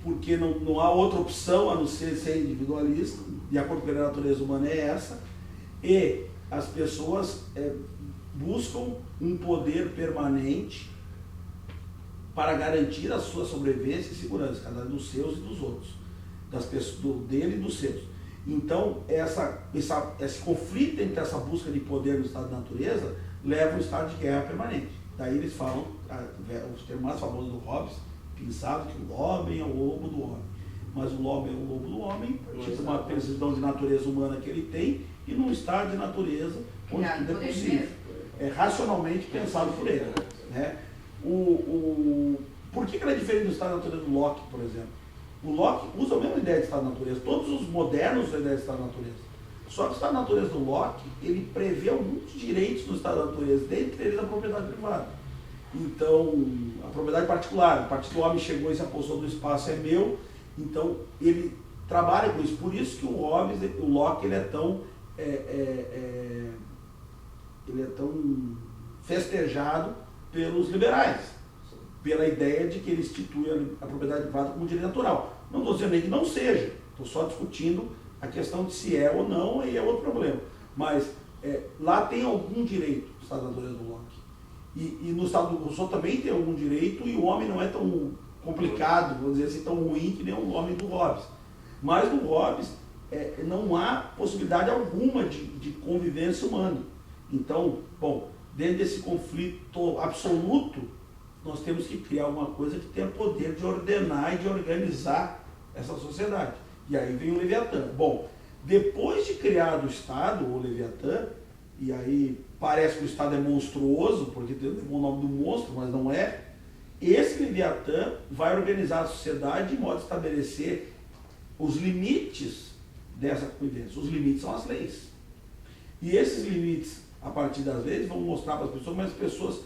porque não há outra opção a não ser individualista, de acordo com a natureza humana é essa, e as pessoas buscam um poder permanente para garantir a sua sobrevivência e segurança, cada um dos seus e dos outros, das pessoas, dele e dos seus. Então, esse conflito entre essa busca de poder no estado da natureza leva a um estado de guerra permanente. Daí eles falam, os termos mais famosos do Hobbes, pensado que o homem é o lobo do homem. Mas o homem é o lobo do homem, tipo uma precisão de natureza humana que ele tem, e num estado de natureza onde tudo é possível. É racionalmente pensado por ele. Né? Por que ela é diferente do estado de natureza do Locke, por exemplo? O Locke usa a mesma ideia de estado de natureza, todos os modernos usam a ideia de estado de natureza. Só que o estado de natureza do Locke, ele prevê alguns direitos do estado da natureza, dentre eles a propriedade privada. Então, a propriedade particular, a partir do homem chegou e se apossou do espaço, é meu, então ele trabalha com isso. Por isso que o Locke ele é tão festejado pelos liberais, pela ideia de que ele institui a propriedade privada como direito natural. Não estou dizendo nem que não seja, estou só discutindo a questão de se é ou não, aí é outro problema. Mas lá tem algum direito, o estado da natureza do Locke. E no estado do Rousseau também tem algum direito, e o homem não é tão complicado, vamos dizer assim, tão ruim que nem o homem do Hobbes. Mas no Hobbes não há possibilidade alguma de convivência humana. Então, dentro desse conflito absoluto, nós temos que criar uma coisa que tenha poder de ordenar e de organizar essa sociedade. E aí vem o Leviatã. Depois de criado o Estado, o Leviatã, e aí parece que o Estado é monstruoso, porque tem o nome do monstro, mas não é, esse Leviatã vai organizar a sociedade de modo a estabelecer os limites dessa convivência. Os limites são as leis. E esses limites, a partir das leis, vão mostrar para as pessoas, mas as pessoas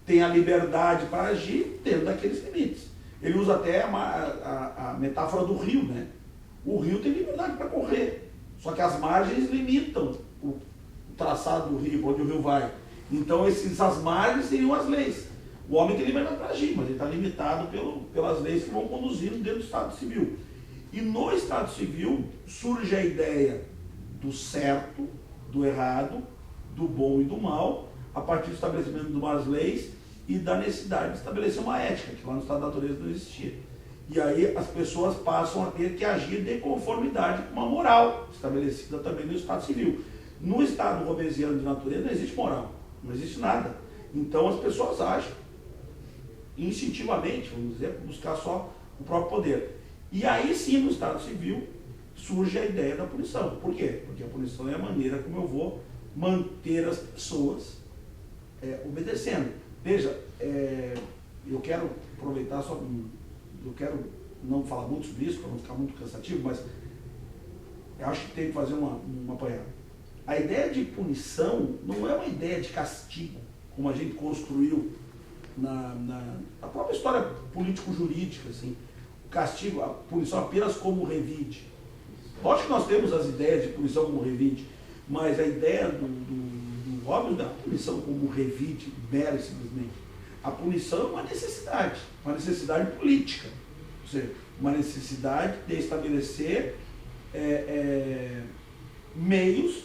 têm a liberdade para agir dentro daqueles limites. Ele usa até a metáfora do rio, né? O rio tem liberdade para correr, só que as margens limitam o traçado do rio, onde o rio vai. Então essas margens seriam as leis. O homem tem liberdade para agir, mas ele está limitado pelas leis que vão conduzindo dentro do Estado Civil. E no Estado Civil surge a ideia do certo, do errado, do bom e do mal, a partir do estabelecimento de umas leis e da necessidade de estabelecer uma ética, que lá no estado da natureza não existia. E aí as pessoas passam a ter que agir de conformidade com uma moral estabelecida também no Estado Civil. No estado hobbesiano de natureza não existe moral, não existe nada. Então as pessoas agem instintivamente, vamos dizer, para buscar só o próprio poder. E aí sim, no Estado Civil, surge a ideia da punição. Por quê? Porque a punição é a maneira como eu vou manter as pessoas obedecendo. Veja, eu quero aproveitar só, eu quero não falar muito sobre isso, para não ficar muito cansativo, mas eu acho que tem que fazer uma apanhada. A ideia de punição não é uma ideia de castigo, como a gente construiu na própria história político-jurídica, assim. O castigo, a punição apenas como revide. Lógico que nós temos as ideias de punição como revide, mas a ideia do Hobbes não é a punição como revide, mera e simplesmente. A punição é uma necessidade política, ou seja, uma necessidade de estabelecer meios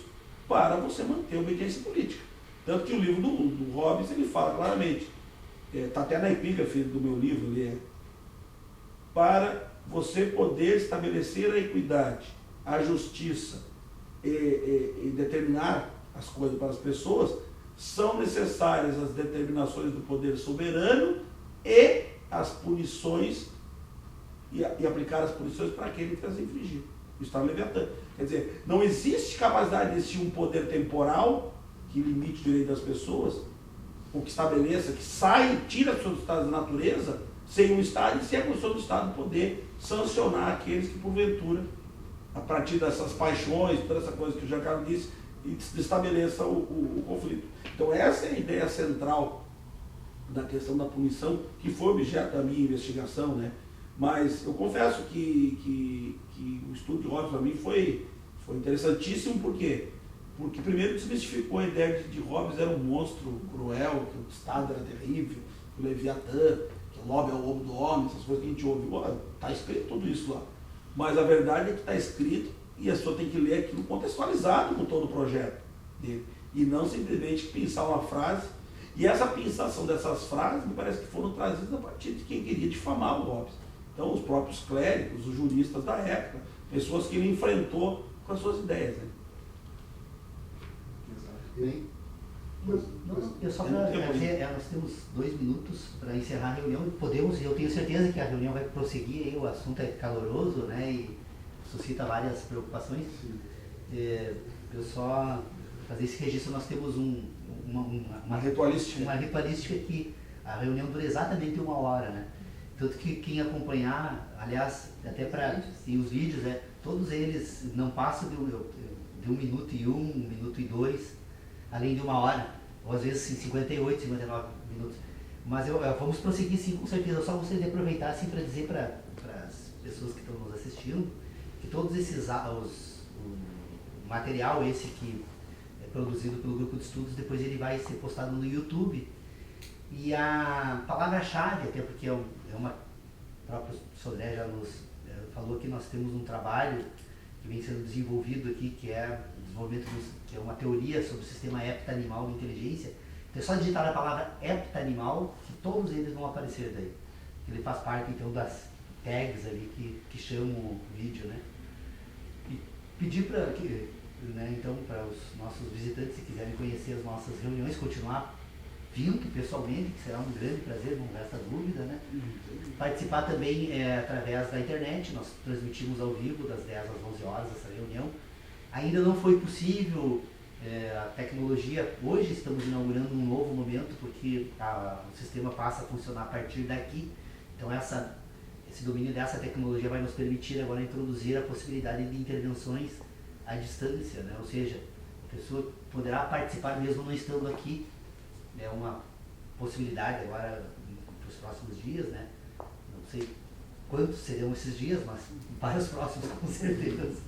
para você manter a obediência política. Tanto que o livro do Hobbes, ele fala claramente, está até na epígrafe do meu livro, para você poder estabelecer a equidade, a justiça e determinar as coisas para as pessoas, são necessárias as determinações do poder soberano e as punições, e aplicar as punições para aquele que as infringir. O Estado Leviatã. Quer dizer, não existe capacidade de existir um poder temporal que limite o direito das pessoas, ou que estabeleça, que sai, tira do seu estado de natureza, sem um Estado e sem a condição do Estado poder sancionar aqueles que, porventura, a partir dessas paixões, toda essa coisa que o Giancarlo disse, estabeleça o conflito. Então essa é a ideia central da questão da punição, que foi objeto da minha investigação, né? Mas eu confesso que o estudo de Hobbes para mim foi interessantíssimo, por quê? Porque primeiro desmistificou a ideia de que Hobbes era um monstro cruel, que o Estado era terrível, que o Leviatã, que o lobby é o lobo do homem, essas coisas que a gente ouve. Está escrito tudo isso lá. Mas a verdade é que está escrito e a pessoa tem que ler aquilo contextualizado com todo o projeto dele. E não simplesmente pensar uma frase. E essa pensação dessas frases me parece que foram trazidas a partir de quem queria difamar o Hobbes. Então os próprios clérigos, os juristas da época, pessoas que ele enfrentou com as suas ideias. Né? Bem, eu só para dizer, nós temos 2 minutos para encerrar a reunião. Eu tenho certeza que a reunião vai prosseguir, aí, o assunto é caloroso, né, e suscita várias preocupações. Eu só fazer esse registro, nós temos uma ritualística que a reunião dura exatamente 1 hora, né? Tanto que quem acompanhar, aliás, até para os vídeos, todos eles não passam de 1 minuto e 1 minuto e 2, além de 1 hora, ou às vezes 58, 59 minutos. Mas vamos prosseguir sim, com certeza. Eu só gostaria de aproveitar assim, para dizer para as pessoas que estão nos assistindo que todos esses o material esse que é produzido pelo grupo de estudos, depois ele vai ser postado no YouTube. E a palavra-chave, até porque o próprio Sodré já nos falou que nós temos um trabalho que vem sendo desenvolvido aqui, que é o desenvolvimento que é uma teoria sobre o sistema heptanimal de inteligência. Então é só digitar a palavra heptanimal que todos eles vão aparecer daí. Ele faz parte então das tags ali que chamam o vídeo, né? E pedir para então para os nossos visitantes, se quiserem conhecer as nossas reuniões, continuar vindo pessoalmente, que será um grande prazer, não resta dúvida, né? Participar também através da internet. Nós transmitimos ao vivo das 10 às 11 horas essa reunião. Ainda não foi possível a tecnologia. Hoje estamos inaugurando um novo momento, porque o sistema passa a funcionar a partir daqui. Então esse domínio dessa tecnologia vai nos permitir agora introduzir a possibilidade de intervenções à distância, né? Ou seja, a pessoa poderá participar mesmo não estando aqui. É uma possibilidade agora para os próximos dias, né? Não sei quantos serão esses dias, mas para os próximos com certeza.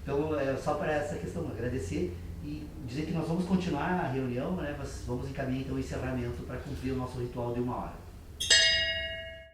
Então, só para essa questão, agradecer e dizer que nós vamos continuar a reunião, né? Nós vamos encaminhar então o encerramento para cumprir o nosso ritual de 1 hora.